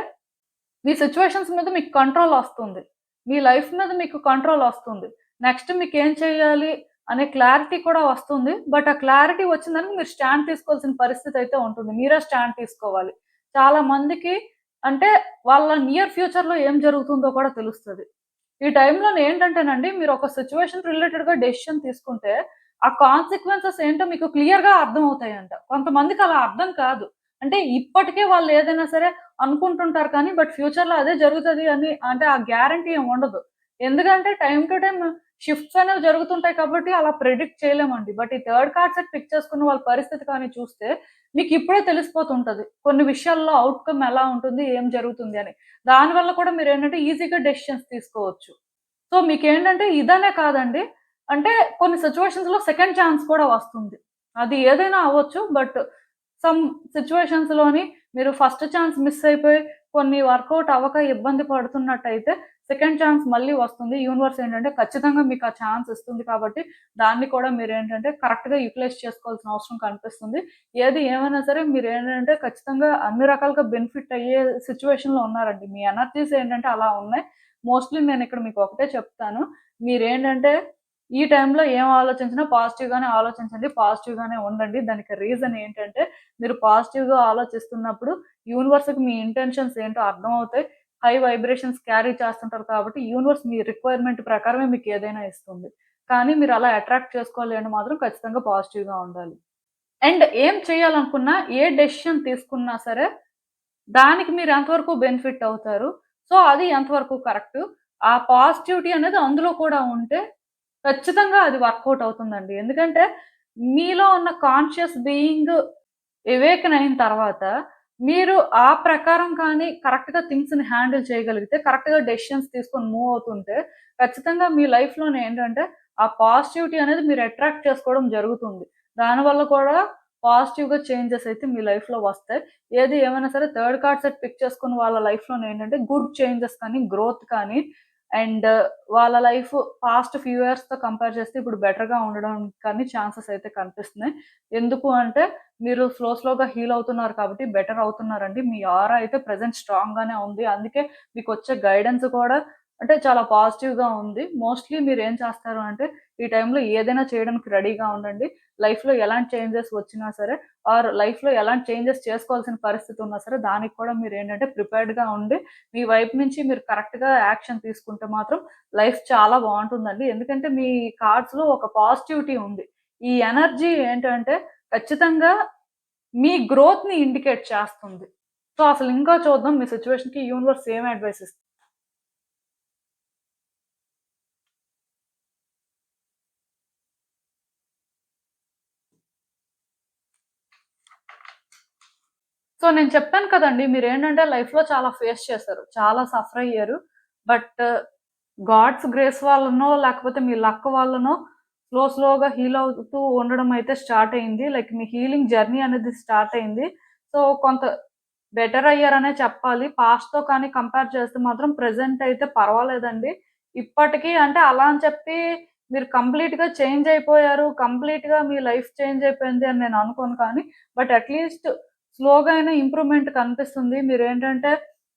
మీ సిట్యుయేషన్స్ మీద మీకు కంట్రోల్ ఒస్తుంది. మీ లైఫ్ మీద మీకు కంట్రోల్ ఒస్తుంది. నెక్స్ట్ మీకేం చేయాలి అనే క్లారిటీ కూడా వస్తుంది. బట్ ఆ క్లారిటీ వచ్చిందానికి మీరు స్టాండ్ తీసుకోవాల్సిన పరిస్థితి అయితే ఉంటుంది. మీరే స్టాండ్ తీసుకోవాలి. చాలా మందికి అంటే వాళ్ళ నియర్ ఫ్యూచర్‌లో ఏం జరుగుతుందో కూడా తెలుస్తది. ఈ టైంలోనేంటంటేనండి మీరొక సిట్యుయేషన్ రిలేటెడ్‌గా డెసిషన్ తీసుకుంటే, ఆ కాన్సిక్వెన్సెస్ ఏంటో మీకు క్లియర్‌గా అర్థమవుతాయంట. కొంతమందికి అలా అర్థం కాదు. అంటే ఇప్పటికే వాళ్ళు ఏదైనా సరే అనుకుంటుంటారు కానీ, బట్ ఫ్యూచర్‌లో అదే జరుగుతది అని అంటే ఆ గ్యారంటీ ఏమి ఉండదు. ఎందుకంటే టైమ్ టు టైమ్ షిఫ్ట్స్ అనేవి జరుగుతుంటాయి కాబట్టి అలా ప్రెడిక్ట్ చేయలేమండి. బట్ ఈ థర్డ్ కార్డ్ సెట్ పిక్ చేసుకున్న వాళ్ళ పరిస్థితి కానీ చూస్తే మీకిప్పుడే తెలిసిపోతుంటది. కొన్ని విషయాల్లో ఔట్‌కమ్ ఎలా ఉంటుంది? ఏం జరుగుతుంది అని. దానివల్ల కూడా మీరేంటంటే ఈజీగా డెసిషన్స్ తీసుకోవచ్చు. సో, మీకేంటంటే ఇదనే కాదండి. అంటే కొన్ని సిట్యుయేషన్స్‌లో సెకండ్ ఛాన్స్ కూడా వస్తుంది. అది ఏదైనా అవ్వచ్చు. బట్ సమ్ సిట్యుయేషన్స్‌లోని మీరు ఫస్ట్ ఛాన్స్ మిస్ అయిపోయి కొన్ని వర్కౌట్ అవ్వక ఇబ్బంది పడుతున్నట్టయితే సెకండ్ ఛాన్స్ మళ్ళీ వస్తుంది. యూనివర్స్ ఏంటంటే ఖచ్చితంగా మీకు ఆ ఛాన్స్ ఇస్తుంది కాబట్టి దాన్ని కూడా మీరేంటంటే కరెక్ట్‌గా యుటిలైజ్ చేసుకోవాల్సిన అవసరం కనిపిస్తుంది. ఏది ఏమైనా సరే మీరేంటంటే ఖచ్చితంగా అన్ని రకాలుగా బెనిఫిట్ అయ్యే సిట్యుయేషన్‌లో ఉన్నారండి. మీ ఎనర్జీస్ ఏంటంటే అలా ఉన్నాయి. మోస్ట్‌లీ నేనిక్కడ మీకు ఒకటే చెప్తాను. మీరేంటంటే ఈ టైంలో ఏం ఆలోచించినా పాజిటివ్‌గానే ఆలోచించండి. పాజిటివ్‌గానే ఉండండి. దానికి రీజన్ ఏంటంటే మీరు పాజిటివ్‌గా ఆలోచిస్తున్నప్పుడు యూనివర్స్‌కి మీ ఇంటెన్షన్స్ ఏంటో అర్థమవుతాయి. హై వైబ్రేషన్స్ క్యారీ చేస్తుంటారు కాబట్టి యూనివర్స్ మీ రిక్వైర్మెంట్ ప్రకారమే మీకు ఏదైనా ఇస్తుంది. కానీ మీరు అలా అట్రాక్ట్ చేసుకోవాలి అంటే మాత్రం ఖచ్చితంగా పాజిటివ్‌గా ఉండాలి. అండ్ ఏం చేయాలనుకున్నా, ఏ డెసిషన్ తీసుకున్నా సరే దానికి మీరు ఎంతవరకు బెనిఫిట్ అవుతారు. సో, అది ఎంతవరకు కరెక్టు. ఆ పాజిటివిటీ అనేది అందులో కూడా ఉంటే ఖచ్చితంగా అది వర్కౌట్ అవుతుందండి. ఎందుకంటే మీలో ఉన్న కాన్షియస్ బీయింగ్ ఎవేకెన్ అయిన తర్వాత మీరు ఆ ప్రకారం కానీ కరెక్ట్‌గా థింగ్స్‌ని హ్యాండిల్ చేయగలిగితే, కరెక్ట్‌గా డెసిషన్స్ తీసుకొని మూవ్ అవుతుంటే ఖచ్చితంగా మీ లైఫ్‌లోనే ఏంటంటే ఆ పాజిటివిటీ అనేది మీరు అట్రాక్ట్ చేసుకోవడం జరుగుతుంది. దానివల్ల కూడా పాజిటివ్‌గా చేంజెస్ అయితే మీ లైఫ్‌లో వస్తాయి. ఏది ఏమైనా సరే థర్డ్ కార్డ్ సెట్ పిక్ చేసుకున్న వాళ్ళ లైఫ్‌లోనే ఏంటంటే గుడ్ చేంజెస్ కానీ, గ్రోత్ కానీ అండ్ వాళ్ళ లైఫ్ పాస్ట్ ఫ్యూ ఇయర్స్‌తో కంపేర్ చేస్తే ఇప్పుడు బెటర్‌గా ఉండడం కానీ ఛాన్సెస్ అయితే కనిపిస్తున్నాయి. ఎందుకు అంటే మీరు స్లోగా హీల్ అవుతున్నారు కాబట్టి బెటర్ అవుతున్నారండి. మీ ఆరా అయితే ప్రెజెంట్ స్ట్రాంగ్‌గానే ఉంది. అందుకే మీకొచ్చే గైడెన్స్ కూడా అంటే చాలా పాజిటివ్‌గా ఉంది. మోస్ట్‌లీ మీరేం చేస్తారు అంటే ఈ టైంలో ఏదైనా చేయడానికి రెడీగా ఉండండి. లైఫ్‌లో ఎలాంటి చేంజెస్ వచ్చినా సరే ఆర్ లైఫ్‌లో ఎలాంటి చేంజెస్ చేసుకోవాల్సిన పరిస్థితి ఉన్నా సరే దానికి కూడా మీరేంటంటే ప్రిపేర్డ్‌గా ఉండి మీ వైపు నుంచి మీరు కరెక్ట్‌గా యాక్షన్ తీసుకుంటే మాత్రం లైఫ్ చాలా బావుంటుందండి. ఎందుకంటే మీ కార్డ్స్‌లో ఒక పాజిటివిటీ ఉంది. ఈ ఎనర్జీ ఏంటంటే ఖచ్చితంగా మీ గ్రోత్‌ని ఇండికేట్ చేస్తుంది. సో, అసలు ఇంకా చూద్దాం మీ సిట్యుయేషన్‌కి యూనివర్స్ ఏం అడ్వైస్ ఇస్తుంది. సో, నేను చెప్పాను కదండీ! మీరేంటంటే లైఫ్‌లో చాలా ఫేస్ చేశారు. చాలా సఫర్ అయ్యారు. బట్ గాడ్స్ గ్రేస్ వల్లనో, లేకపోతే మీ లక్ వల్లనో స్లోగా హీల్ అవుతూ ఉండడం అయితే స్టార్ట్ అయింది. లైక్ మీ హీలింగ్ జర్నీ అనేది స్టార్ట్ అయింది. సో, కొంత బెటర్ అయ్యారనే చెప్పాలి. పాస్ట్‌తో కానీ కంపేర్ చేస్తే మాత్రం ప్రెజెంట్ అయితే పర్వాలేదండి. ఇప్పటికి అంటే అలా అని చెప్పి మీరు కంప్లీట్‌గా చేంజ్ అయిపోయారు. కంప్లీట్‌గా మీ లైఫ్ చేంజ్ అయిపోయింది అని నేను అనుకోను కానీ, బట్ అట్‌లీస్ట్ స్లోగా అయినా ఇంప్రూవ్‌మెంట్ కనిపిస్తుంది. మీరేంటంటే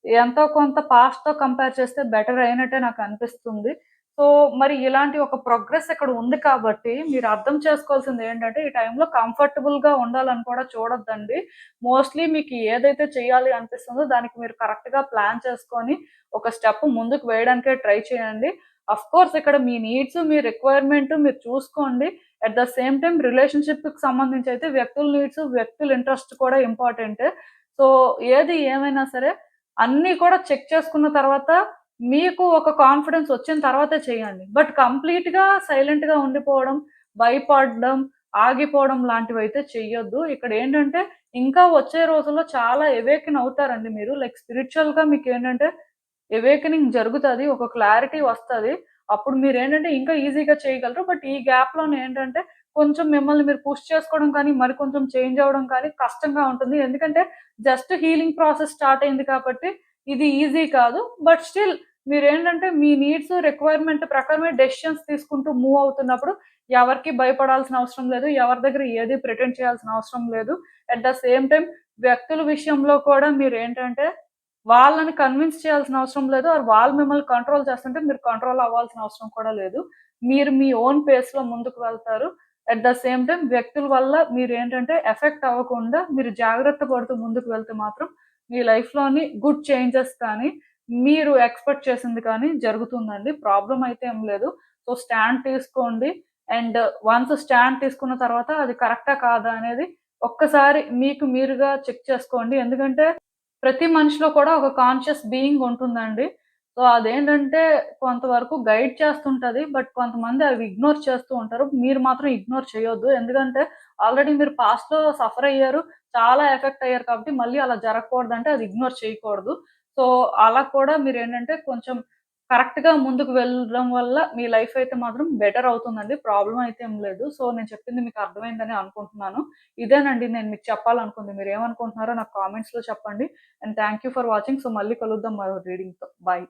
ఎంతో కొంత పాస్ట్‌తో కంపేర్ చేస్తే బెటర్ అయినట్టే నాకనిపిస్తుంది. సో, మరి ఇలాంటి ఒక ప్రోగ్రెస్ ఇక్కడ ఉంది కాబట్టి మీరు అర్థం చేసుకోవాల్సింది ఏంటంటే, ఈ టైంలో కంఫర్టబుల్‌గా ఉండాలని కూడా చూడొద్దండి. మోస్ట్‌లీ మీకు ఏదైతే చేయాలి అనిపిస్తుందో దానికి మీరు కరెక్ట్‌గా ప్లాన్ చేసుకొని ఒక స్టెప్ ముందుకు వేయడానికే ట్రై చేయండి. ఆఫ్‌కోర్స్ ఇక్కడ మీ నీడ్స్, మీ రిక్వైర్మెంట్ మీరు చూసుకోండి. అట్ ద సేమ్ టైమ్ రిలేషన్‌షిప్‌కి సంబంధించి అయితే వ్యక్తుల నీడ్స్, వ్యక్తుల ఇంట్రెస్ట్ కూడా ఇంపార్టెంటే. సో, ఏది ఏమైనా సరే అన్నీ కూడా చెక్ చేసుకున్న తర్వాత మీకు ఒక కాన్ఫిడెన్స్ వచ్చిన తర్వాతే చేయండి. బట్ కంప్లీట్‌గా సైలెంట్‌గా ఉండిపోవడం, భయపడడం, ఆగిపోవడం లాంటివైతే చెయ్యొద్దు. ఇక్కడేంటంటే ఇంకా వచ్చే రోజుల్లో చాలా అవేకెన్ అవుతారండి మీరు. లైక్ స్పిరిచ్యువల్‌గా మీకేంటంటే అవేకెనింగ్ జరుగుతది. ఒక క్లారిటీ వస్తది. అప్పుడు మీరేంటంటే ఇంకా ఈజీగా చేయగలరు. బట్ ఈ గ్యాప్‌లోనే ఏంటంటే కొంచెం మిమ్మల్ని మీరు పుష్ చేసుకోవడం కానీ, మరి కొంచెం చేంజ్ అవ్వడం కానీ కష్టంగా ఉంటుంది. ఎందుకంటే జస్ట్ హీలింగ్ ప్రాసెస్ స్టార్ట్ అయింది కాబట్టి ఇది ఈజీ కాదు. బట్ స్టిల్ మీరేంటంటే మీ నీడ్స్, రిక్వైర్మెంట్ ప్రకారమే డెసిషన్స్ తీసుకుంటూ మూవ్ అవుతున్నప్పుడు ఎవరికీ భయపడాల్సిన అవసరం లేదు. ఎవరి దగ్గర ఏది ప్రిటెండ్ చేయాల్సిన అవసరం లేదు. అట్ ద సేమ్ టైమ్ వ్యక్తుల విషయంలో కూడా మీరేంటంటే వాళ్ళని కన్విన్స్ చేయాల్సిన అవసరం లేదు. ఆర్ వాళ్ళు మిమ్మల్ని కంట్రోల్ చేస్తుంటే మీరు కంట్రోల్ అవ్వాల్సిన అవసరం కూడా లేదు. మీరు మీ ఓన్ పేస్‌లో ముందుకు వెళ్తారు. అట్ ద సేమ్ టైమ్ వ్యక్తుల వల్ల మీరేంటంటే ఎఫెక్ట్ అవ్వకుండా మీరు జాగ్రత్త పడుతూ ముందుకు వెళ్తే మాత్రం మీ లైఫ్‌లోని గుడ్ చేంజెస్ కానీ, మీరు ఎక్స్‌పెక్ట్ చేసింది కానీ జరుగుతుందండి. ప్రాబ్లమ్ అయితే ఏం లేదు. సో, స్టాండ్ తీసుకోండి. అండ్ వన్స్ స్టాండ్ తీసుకున్న తర్వాత అది కరెక్టా కాదా అనేది ఒక్కసారి మీకు మీరుగా చెక్ చేసుకోండి. ఎందుకంటే ప్రతి మనిషిలో కూడా ఒక కాన్షియస్ బీయింగ్ ఉంటుందండి. సో, అదేంటంటే కొంతవరకు గైడ్ చేస్తుంటది. బట్ కొంతమంది అవి ఇగ్నోర్ చేస్తూ ఉంటారు. మీరు మాత్రం ఇగ్నోర్ చేయొద్దు. ఎందుకంటే ఆల్రెడీ మీరు పాస్ట్‌లో సఫర్ అయ్యారు. చాలా ఎఫెక్ట్ అయ్యారు కాబట్టి మళ్ళీ అలా జరగకూడదంటే అది ఇగ్నోర్ చేయకూడదు. సో, అలా కూడా మీరేంటంటే కొంచెం కరెక్ట్‌గా ముందుకు వెళ్ళడం వల్ల మీ లైఫ్ అయితే మాత్రం బెటర్ అవుతుందండి. ప్రాబ్లమ్ అయితే ఏం లేదు. సో, నేను చెప్పింది మీకు అర్థమైందని అనుకుంటున్నాను. ఇదేనండి నేను మీకు చెప్పాలనుకుంది. మీరేమనుకుంటున్నారో నాకు కామెంట్స్‌లో చెప్పండి. And thank you for watching. So, మళ్ళీ కలుద్దాం మరో రీడింగ్‌తో. బై.